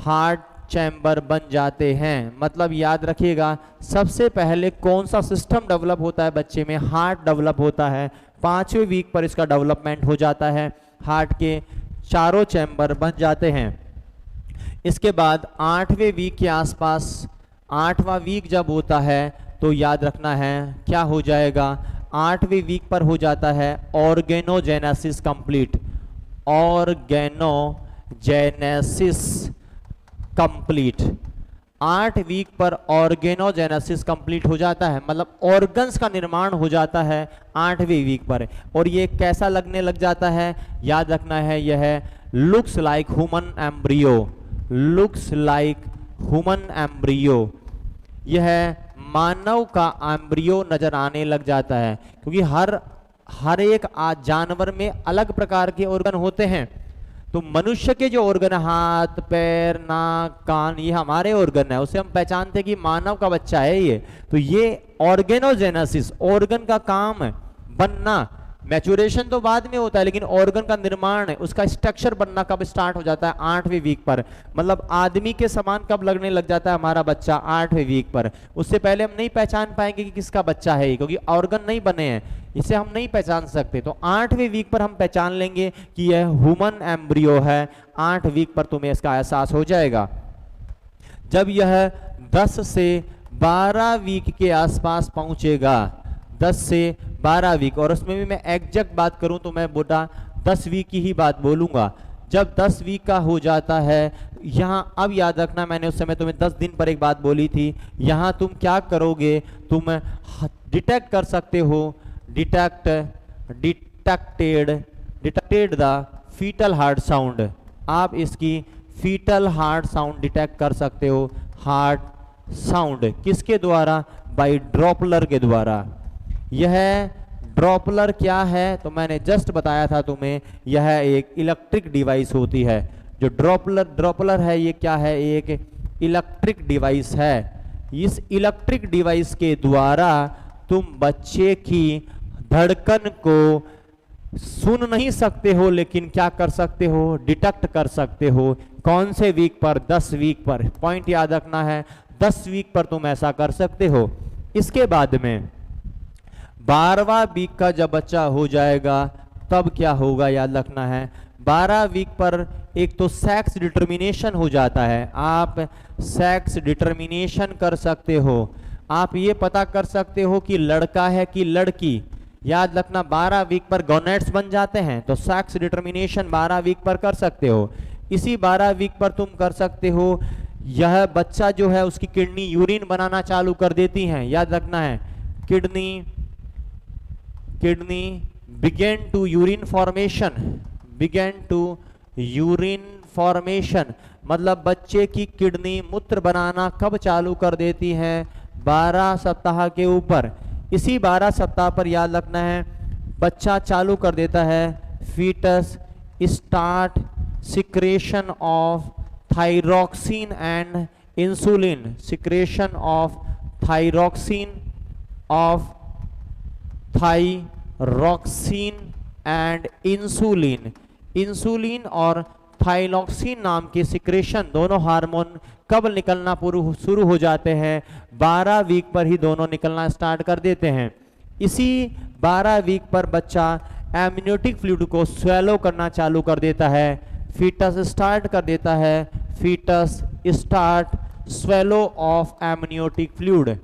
Speaker 1: हार्ट चैम्बर बन जाते हैं। मतलब याद रखिएगा, सबसे पहले कौन सा सिस्टम डेवलप होता है बच्चे में? हार्ट डेवलप होता है। 5वें वीक पर इसका डेवलपमेंट हो जाता है, हार्ट के चारों चैम्बर बन जाते हैं। इसके बाद 8वें वीक के आसपास, 8वां वीक जब होता है तो याद रखना है क्या हो जाएगा? 8वें वीक पर हो जाता है organogenesis complete. Organogenesis complete, 8 week पर ऑर्गेनोजेनेसिस कंप्लीट हो जाता है, मतलब ऑर्गन्स का निर्माण हो जाता है 8वें वीक पर। और ये कैसा लगने लग जाता है? याद रखना है, यह looks like human embryo, looks like human embryo, यह मानव का एम्ब्रियो नजर आने लग जाता है। क्योंकि हर एक जानवर में अलग प्रकार के ऑर्गन होते हैं। तो मनुष्य के जो ऑर्गन, हाथ, पैर, नाक, कान, ये हमारे ऑर्गन है, उसे हम पहचानते कि मानव का बच्चा है ये। तो ये ऑर्गेनोजेनेसिस, ऑर्गन का काम है बनना, मैच्योरेशन तो बाद में होता है, लेकिन ऑर्गन का निर्माण है, उसका स्ट्रक्चर बनना कब स्टार्ट हो जाता है? 8वें वीक पर। मतलब आदमी के समान कब लगने लग जाता है हमारा बच्चा? 8वें वीक पर। उससे पहले हम नहीं पहचान पाएंगे कि किसका बच्चा है ये, क्योंकि ऑर्गन नहीं बने हैं, इसे हम नहीं पहचान सकते। तो 8वें वीक पर हम पहचान लेंगे कि यह ह्यूमन एम्ब्रियो है। 8 वीक पर तुम्हें इसका एहसास हो जाएगा। जब यह 10 से 12 वीक के आसपास पहुंचेगा, 10 से 12 वीक, और उसमें भी मैं एग्जैक्ट बात करूं तो मैं बोला 10 वीक की ही बात बोलूंगा। जब 10 वीक का हो जाता है, यहाँ अब याद रखना, मैंने उस समय तुम्हें 10 दिन पर एक बात बोली थी। यहाँ तुम क्या करोगे? तुम डिटेक्ट कर सकते हो, detected the fetal heart sound. आप इसकी फीटल हार्ट साउंड डिटेक्ट कर सकते हो। हार्ट साउंड किसके द्वारा? बाय ड्रॉपलर के द्वारा। यह ड्रॉपलर क्या है? तो मैंने जस्ट बताया था तुम्हें, यह एक इलेक्ट्रिक डिवाइस होती है। जो ड्रॉपलर है, ये क्या है? एक इलेक्ट्रिक डिवाइस है। इस इलेक्ट्रिक डिवाइस के द्वारा तुम बच्चे की धड़कन को सुन नहीं सकते हो, लेकिन क्या कर सकते हो? डिटेक्ट कर सकते हो। कौन से वीक पर? 10 वीक पर। पॉइंट याद रखना है, 10 वीक पर तुम ऐसा कर सकते हो। इसके बाद में 12वां वीक का जब बच्चा हो जाएगा तब क्या होगा? याद रखना है, 12 वीक पर एक तो सेक्स डिटर्मिनेशन हो जाता है। आप सेक्स डिटर्मिनेशन कर सकते हो, आप ये पता कर सकते हो कि लड़का है कि लड़की। याद रखना, 12 वीक पर गोनेट्स बन जाते हैं, तो सेक्स डिटर्मिनेशन 12 वीक पर कर सकते हो। इसी 12 वीक पर तुम कर सकते हो, यह बच्चा जो है उसकी किडनी यूरिन बनाना चालू कर देती हैं। याद रखना है, kidney begin to urine formation, मतलब बच्चे की किडनी मूत्र बनाना कब चालू कर देती है? 12 सप्ताह के ऊपर। इसी 12 सप्ताह पर याद रखना है, बच्चा चालू कर देता है, fetus start secretion of thyroxine and insulin, secretion of thyroxine and insulin और थाइलॉक्सिन नाम के सिक्रेशन, दोनों हार्मोन कब निकलना शुरू हो जाते हैं? 12 वीक पर ही दोनों निकलना स्टार्ट कर देते हैं। इसी 12 वीक पर बच्चा एमनियोटिक फ्लूइड को स्वेलो करना चालू कर देता है, फीटस स्टार्ट कर देता है, fetus start swallow of amniotic fluid.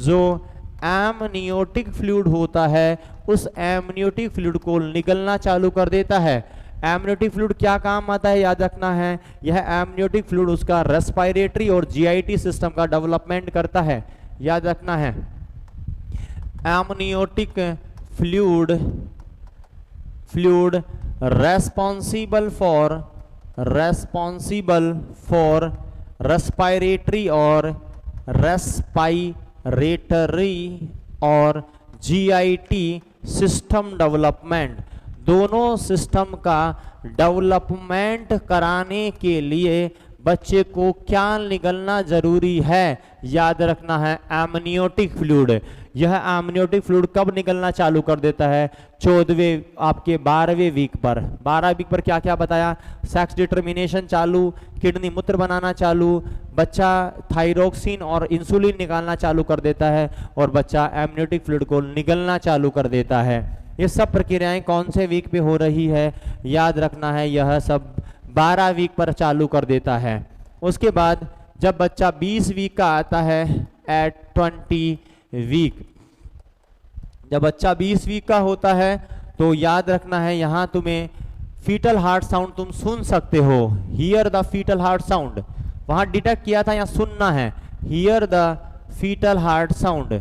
Speaker 1: जो एमनियोटिक फ्लूइड होता है, उस एमनियोटिक फ्लूइड को निकलना चालू कर देता है। एमनियोटिक फ्लूइड क्या काम आता है? याद रखना है, यह एमनियोटिक फ्लूइड उसका रेस्पिरेटरी और जीआईटी सिस्टम का डेवलपमेंट करता है। याद रखना है, amniotic fluid responsible for respiratory और जीआईटी सिस्टम डेवलपमेंट, दोनों सिस्टम का डेवलपमेंट कराने के लिए बच्चे को क्या निगलना जरूरी है, याद रखना है एमनियोटिक फ्लूइड। यह एमनियोटिक फ्लूइड कब निकलना चालू कर देता है, 14वें आपके 12वें वीक पर। 12 वीक पर क्या क्या बताया, सेक्स डिटर्मिनेशन चालू, किडनी मूत्र बनाना चालू, बच्चा थायरोक्सिन और इंसुलिन निकालना चालू कर देता है और बच्चा एमनियोटिक फ्लूइड को निगलना चालू कर देता है। ये सब प्रक्रियाएं कौन से वीक पे हो रही है, याद रखना है यह सब 12 वीक पर चालू कर देता है। उसके बाद जब बच्चा 20 वीक का आता है, एट 20 वीक, जब बच्चा 20 वीक का होता है तो याद रखना है यहाँ तुम्हें फीटल हार्ट साउंड तुम सुन सकते हो। Hear the fetal heart sound, वहां डिटेक्ट किया था, यहाँ सुनना है। Hear the fetal heart sound,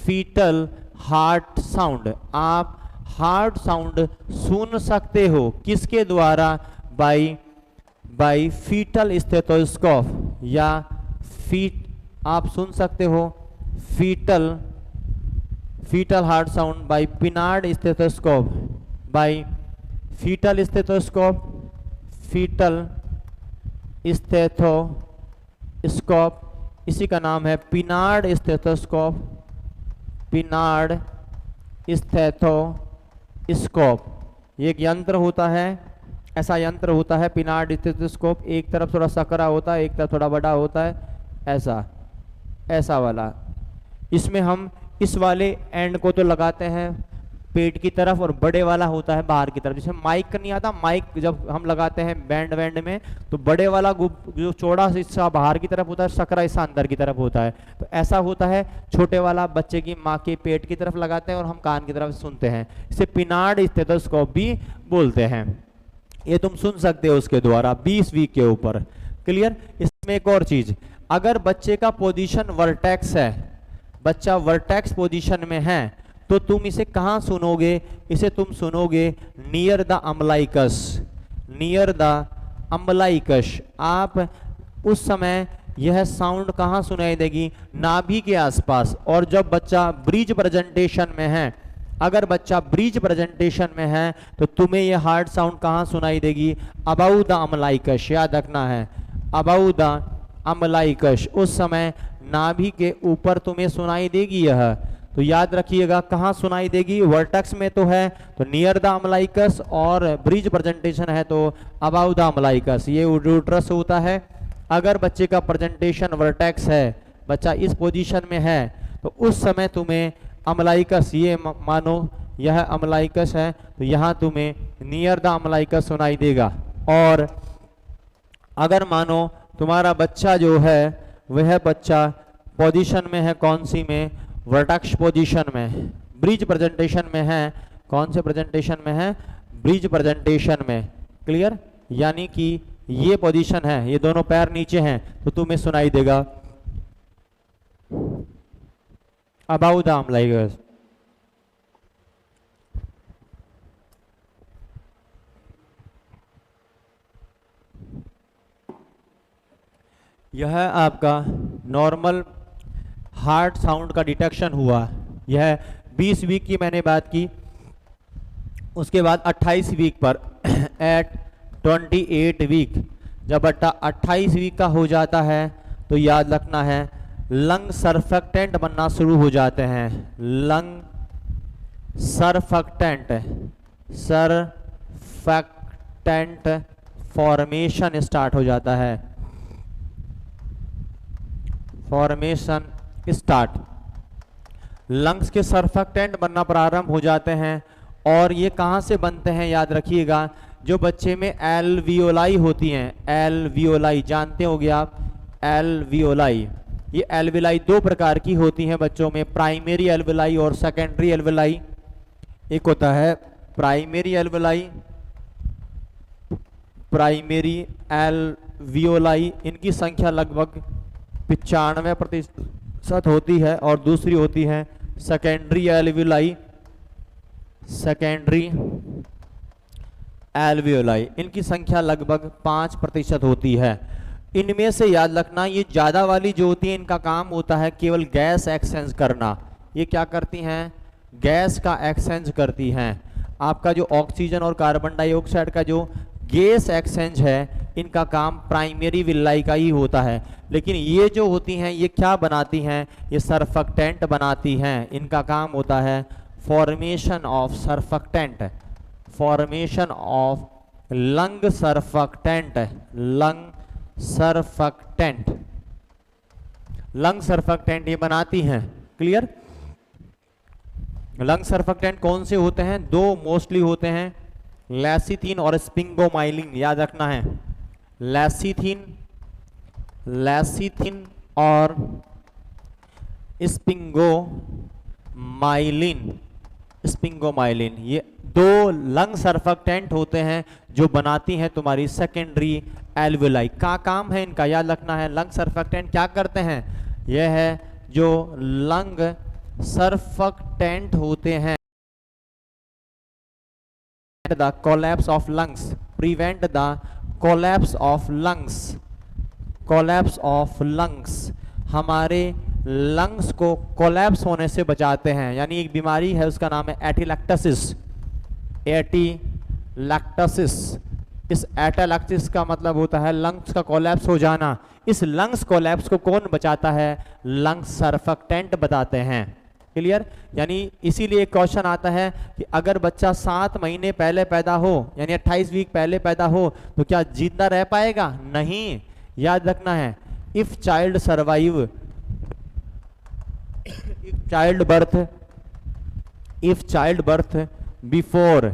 Speaker 1: fetal heart sound, आप हार्ट साउंड सुन सकते हो किसके द्वारा, बाई फीटल स्टेथोस्कोप, या आप सुन सकते हो fetal heart sound by Pinard stethoscope, by fetal stethoscope, fetal stethoscope, इसी का नाम है पिनार्ड स्टेथोस्कोप, पिनार्ड स्टेथोस्कोप। ये एक यंत्र होता है, ऐसा यंत्र होता है पिनार्ड स्टेथोस्कोप, एक तरफ थोड़ा सकरा होता है, एक तरफ थोड़ा बड़ा होता है, ऐसा वाला। इसमें हम इस वाले एंड को तो लगाते हैं पेट की तरफ और बड़े वाला होता है बाहर की तरफ। जैसे माइक नहीं आता, माइक जब हम लगाते हैं बैंड में तो बड़े वाला जो चौड़ा हिस्सा बाहर की तरफ होता है, सकरा हिस्सा अंदर की तरफ होता है। तो ऐसा होता है, छोटे वाला बच्चे की माँ के पेट की तरफ लगाते हैं और हम कान की तरफ सुनते हैं। इसे पिनार्ड स्टेथोस्कोप भी बोलते हैं। ये तुम सुन सकते हो उसके द्वारा 20 वीक के ऊपर। क्लियर। इसमें एक और चीज, अगर बच्चे का पोजीशन वर्टेक्स है, बच्चा वर्टेक्स पोजीशन में है, तो तुम इसे कहां सुनोगे, इसे तुम सुनोगे near the umbilicus, near the umbilicus. आप उस समय यह साउंड कहां सुनाई देगी, नाभि के आसपास। और जब बच्चा ब्रिज प्रेजेंटेशन में है, अगर बच्चा ब्रिज प्रेजेंटेशन में है तो तुम्हें यह हार्ट साउंड कहां सुनाई देगी, अबाउ द अम्बलाइकस। याद रखना है अबाउ द अम्बलाइकस, उस समय नाभि के ऊपर तुम्हें सुनाई देगी यह। तो याद रखिएगा कहां सुनाई देगी, वर्टेक्स में तो है तो नियर द अम्बलाइकस, और ब्रिज प्रेजेंटेशन है तो अबाउ द अम्बलाइकस। ये यूट्रस होता है। अगर बच्चे का प्रेजेंटेशन वर्टेक्स है, बच्चा इस पोजीशन में है, तो उस समय तुम्हें अम्बलाइकस, ये मानो यह अम्बलाइकस है, तो यहां तुम्हें नियर द अम्बलाइकस सुनाई देगा। और अगर मानो तुम्हारा बच्चा जो है वह बच्चा पोजीशन में है, कौन सी में, वर्टेक्स पोजीशन में, ब्रिज प्रेजेंटेशन में है, कौन से प्रेजेंटेशन में है, ब्रिज प्रेजेंटेशन में। क्लियर। यानी कि ये पोजीशन है, ये दोनों पैर नीचे हैं, तो तुम्हें सुनाई देगा अबाउट द अम्बलाइकस। यह आपका नॉर्मल हार्ट साउंड का डिटेक्शन हुआ। यह 20 वीक की मैंने बात की। उसके बाद 28 वीक पर एट 28 वीक, जब बच्चा 28 वीक का हो जाता है तो याद रखना है लंग सर्फेक्टेंट बनना शुरू हो जाते हैं। Lung surfactant, surfactant formation start हो जाता है, फॉर्मेशन स्टार्ट। लंग्स के सर्फेक्टेंट बनना प्रारंभ हो जाते हैं। और ये कहाँ से बनते हैं, याद रखिएगा, जो बच्चे में एल्वियोलाई होती हैं, एल्वियोलाई जानते होंगे आप, एल्वियोलाई। ये एल्वियोलाई दो प्रकार की होती हैं बच्चों में, प्राइमरी एल्वियोलाई और सेकेंडरी एल्वियोलाई। एक होता है प्राइमरी एल्वियोलाई, प्राइमरी एल्वियोलाई, इनकी संख्या लगभग 95% होती है। और दूसरी होती है सेकेंडरी एल्वियोलाई, सेकेंडरी एल्वियोलाई, इनकी संख्या लगभग 5% होती है। इनमें से याद रखना, ये ज़्यादा वाली जो होती है इनका काम होता है केवल गैस एक्सचेंज करना। ये क्या करती हैं, गैस का एक्सचेंज करती हैं। आपका जो ऑक्सीजन और कार्बन डाइऑक्साइड का जो गैस एक्सचेंज है, इनका काम प्राइमरी विलाई का ही होता है। लेकिन ये जो होती हैं ये क्या बनाती हैं, ये सर्फेक्टेंट बनाती हैं। इनका काम होता है formation of surfactant, formation of lung surfactant, lung surfactant, lung surfactant ये बनाती हैं। क्लियर? लंग सर्फेक्टेंट कौन से होते हैं? दो मोस्टली होते हैं, लेसिथिन और स्पिंगोमाइलिन, याद रखना है। लेसिथिन, लेसिथिन और स्पिंगोमाइलिन, स्पिंगोमाइलिन ये दो लंग सर्फेक्टेंट होते हैं जो बनाती हैं तुम्हारी सेकेंडरी एल्वेलाई। का काम है इनका, याद रखना है। लंग सर्फेक्टेंट क्या करते हैं? यह है जो लंग सर्फेक्टेंट होते हैं, the collapse of lungs, prevent the collapse of lungs, collapse of lungs, हमारे लंग्स को कोलैप्स होने से बचाते हैं। यानी एक बीमारी है उसका नाम है एटिलैक्टोसिस, एटिलैक्टोसिस। इस एटिलैक्टोसिस का मतलब होता है लंग्स का कोलैप्स हो जाना। इस लंग्स कोलैप्स को कौन बचाता है? लंग्स सर्फेक्टेंट बताते हैं। क्लियर? यानी इसीलिए एक क्वेश्चन आता है कि अगर बच्चा 7 महीने पहले पैदा हो, यानी 28 वीक पहले पैदा हो, तो क्या जिंदा रह पाएगा? नहीं। याद रखना है, if child survive, if child birth, if child birth before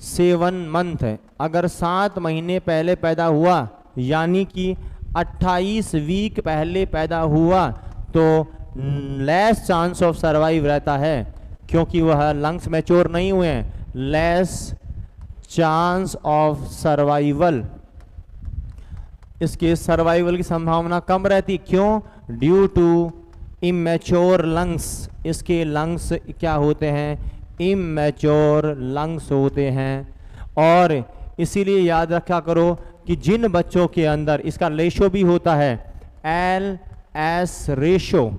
Speaker 1: 7 month, अगर 7 महीने पहले पैदा हुआ यानी कि 28 वीक पहले पैदा हुआ, तो लेस चांस ऑफ सर्वाइव रहता है, क्योंकि वह लंग्स मैच्योर नहीं हुए हैं। लेस चांस ऑफ सर्वाइवल, इसके सर्वाइवल की संभावना कम रहती। क्यों? ड्यू टू इमेच्योर लंग्स, इसके लंग्स क्या होते हैं? इमेच्योर लंग्स होते हैं। और इसीलिए याद रखा करो कि जिन बच्चों के अंदर, इसका रेशो भी होता है LS रेशो,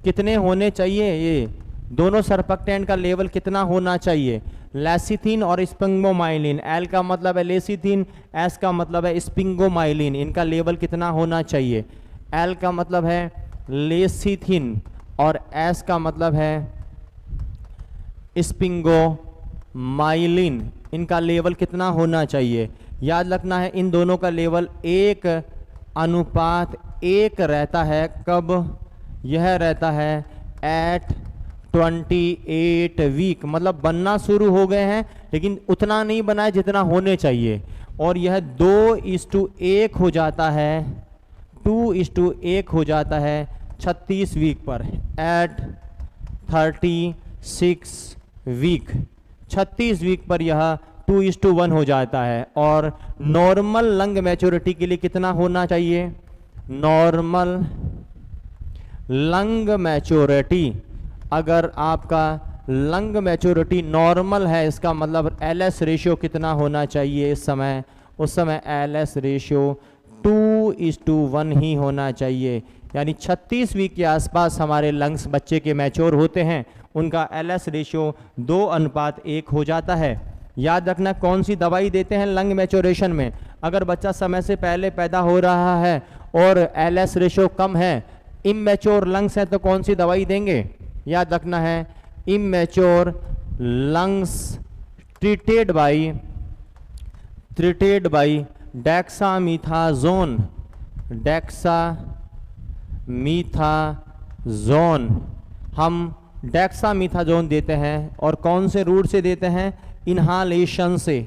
Speaker 1: कितने होने चाहिए? ये दोनों सर्फेक्टेंट का लेवल कितना होना चाहिए? लेसिथिन और स्पिंगोमाइलिन, L का मतलब है लेसिथिन, S का मतलब है स्पिंगोमाइलिन, इनका लेवल कितना होना चाहिए? L का मतलब है लेसिथिन और S का मतलब है स्पिंगोमाइलिन, इनका लेवल कितना होना चाहिए? याद रखना है इन दोनों का लेवल 1:1 रहता है। कब? यह रहता है एट 28 वीक, मतलब बनना शुरू हो गए हैं लेकिन उतना नहीं बना है जितना होने चाहिए। और यह 2:1 हो जाता है, 2:1 हो जाता है 36 वीक पर, एट 36 वीक, 36 वीक पर यह 2:1 हो जाता है। और नॉर्मल लंग मैच्योरिटी के लिए कितना होना चाहिए? नॉर्मल लंग मैच्योरिटी, अगर आपका लंग मैच्योरिटी नॉर्मल है, इसका मतलब LS रेशियो कितना होना चाहिए इस समय? उस समय LS रेशियो 2:1 ही होना चाहिए। यानी 36 वीक के आसपास हमारे लंग्स बच्चे के मैच्योर होते हैं, उनका LS रेशियो 2:1 हो जाता है। याद रखना कौन सी दवाई देते हैं लंग मैच्योरेशन में? अगर बच्चा समय से पहले पैदा हो रहा है और LS रेशियो कम है, इमैच्योर लंग्स है, तो कौन सी दवाई देंगे? याद रखना है इमैच्योर लंग्स ट्रीटेड बाई डेक्सामीथाजोन, डेक्सामीथाजोन, हम डेक्सामीथाजोन देते हैं। और कौन से रूट से देते हैं? इन्हालेशन से।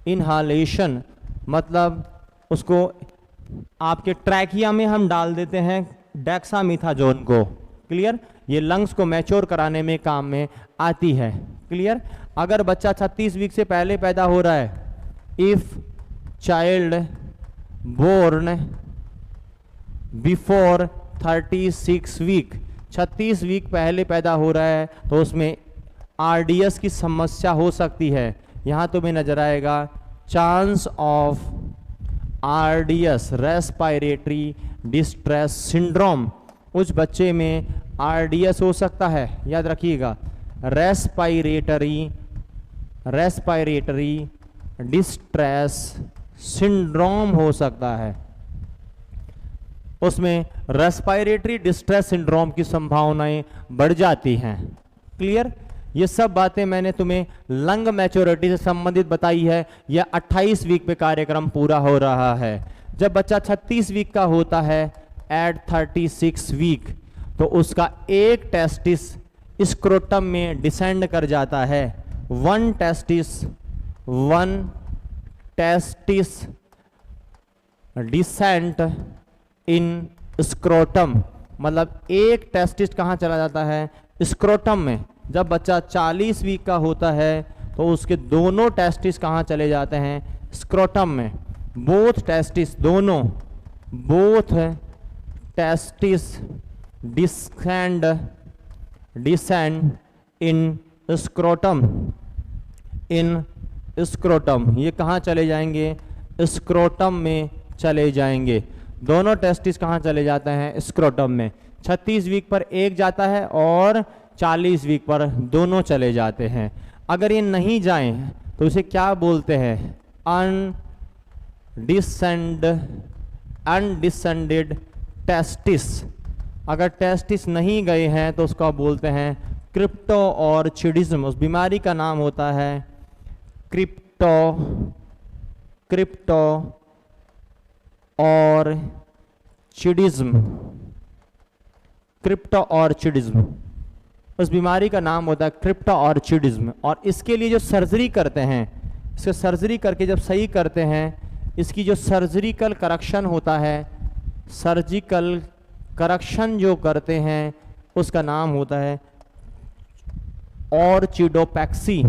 Speaker 1: इन्हालेशन मतलब उसको आपके ट्रैकिया में हम डाल देते हैं डेक्सामीथाजोन को। क्लियर? ये लंग्स को मैच्योर कराने में काम में आती है। क्लियर? अगर बच्चा 36 वीक से पहले पैदा हो रहा है, if child born before 36 week, 36 week पहले पैदा हो रहा है, तो उसमें RDS की समस्या हो सकती है। यहाँ तो भी नजर आएगा chance of RDS, respiratory distress syndrome, उस बच्चे में RDS हो सकता है। याद रखिएगा रेस्पिरेटरी रेस्पिरेटरी डिस्ट्रेस सिंड्रोम हो सकता है, उसमें रेस्पिरेटरी डिस्ट्रेस सिंड्रोम की संभावनाएं बढ़ जाती हैं। क्लियर? ये सब बातें मैंने तुम्हें लंग मैच्योरिटी से संबंधित बताई है। यह 28 वीक पे कार्यक्रम पूरा हो रहा है। जब बच्चा 36 वीक का होता है एट 36 वीक, तो उसका एक टेस्टिस स्क्रोटम में डिसेंड कर जाता है। वन टेस्टिस डिसेंट इन स्क्रोटम, मतलब एक टेस्टिस कहाँ चला जाता है? स्क्रोटम में। जब बच्चा 40 वीक का होता है तो उसके दोनों टेस्टिस कहाँ चले जाते हैं? स्क्रोटम में। बोथ टेस्टिस, दोनों, both testis descend in scrotum, in scrotum. ये कहाँ चले जाएंगे? स्क्रोटम में चले जाएंगे। दोनों टेस्टिस कहाँ चले जाते हैं? स्क्रोटम में। 36 वीक पर एक जाता है और 40 वीक पर दोनों चले जाते हैं। अगर ये नहीं जाएं तो इसे क्या बोलते हैं? Undescended testis. अगर टेस्टिस नहीं गए हैं तो उसका बोलते हैं क्रिप्टोऑर्चिडिज्म। उस बीमारी का नाम होता है क्रिप्टोऑर्चिडिज्म। उस बीमारी का नाम होता है क्रिप्टोऑर्चिडिज्म। और इसके लिए जो सर्जरी करते हैं, इसके सर्जरी करके जब सही करते हैं, इसकी जो सर्जिकल करेक्शन होता है, सर्जिकल करेक्शन जो करते हैं उसका नाम होता है ऑर्चिडोपैक्सी।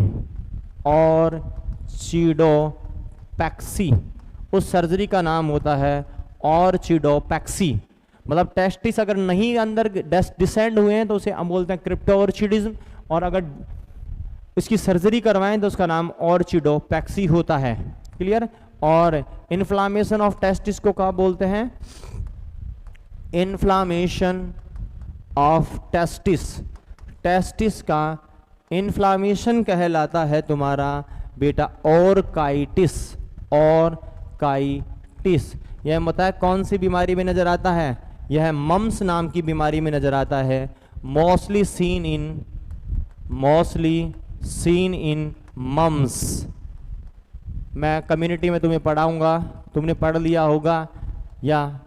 Speaker 1: उस सर्जरी का नाम होता है ऑर्चिडोपैक्सी। मतलब टेस्टिस अगर नहीं अंदर डिसेंड हुए हैं तो उसे हम बोलते हैं क्रिप्टोऑर्चिडिज्म, और अगर इसकी सर्जरी करवाएं तो उसका नाम ऑर्चिडोपैक्सी होता है। क्लियर? और इन्फ्लामेशन ऑफ टेस्टिस को क्या बोलते हैं? इन्फ्लामेशन ऑफ टेस्टिस का इन्फ्लामेशन कहलाता है तुम्हारा बेटा ऑर्काइटिस। यह बताया कौन सी बीमारी में नजर आता है? यह मम्स नाम की बीमारी में नजर आता है। Mostly seen in moms. मैं कम्युनिटी में तुम्हें पढ़ाऊंगा, तुमने पढ़ लिया होगा या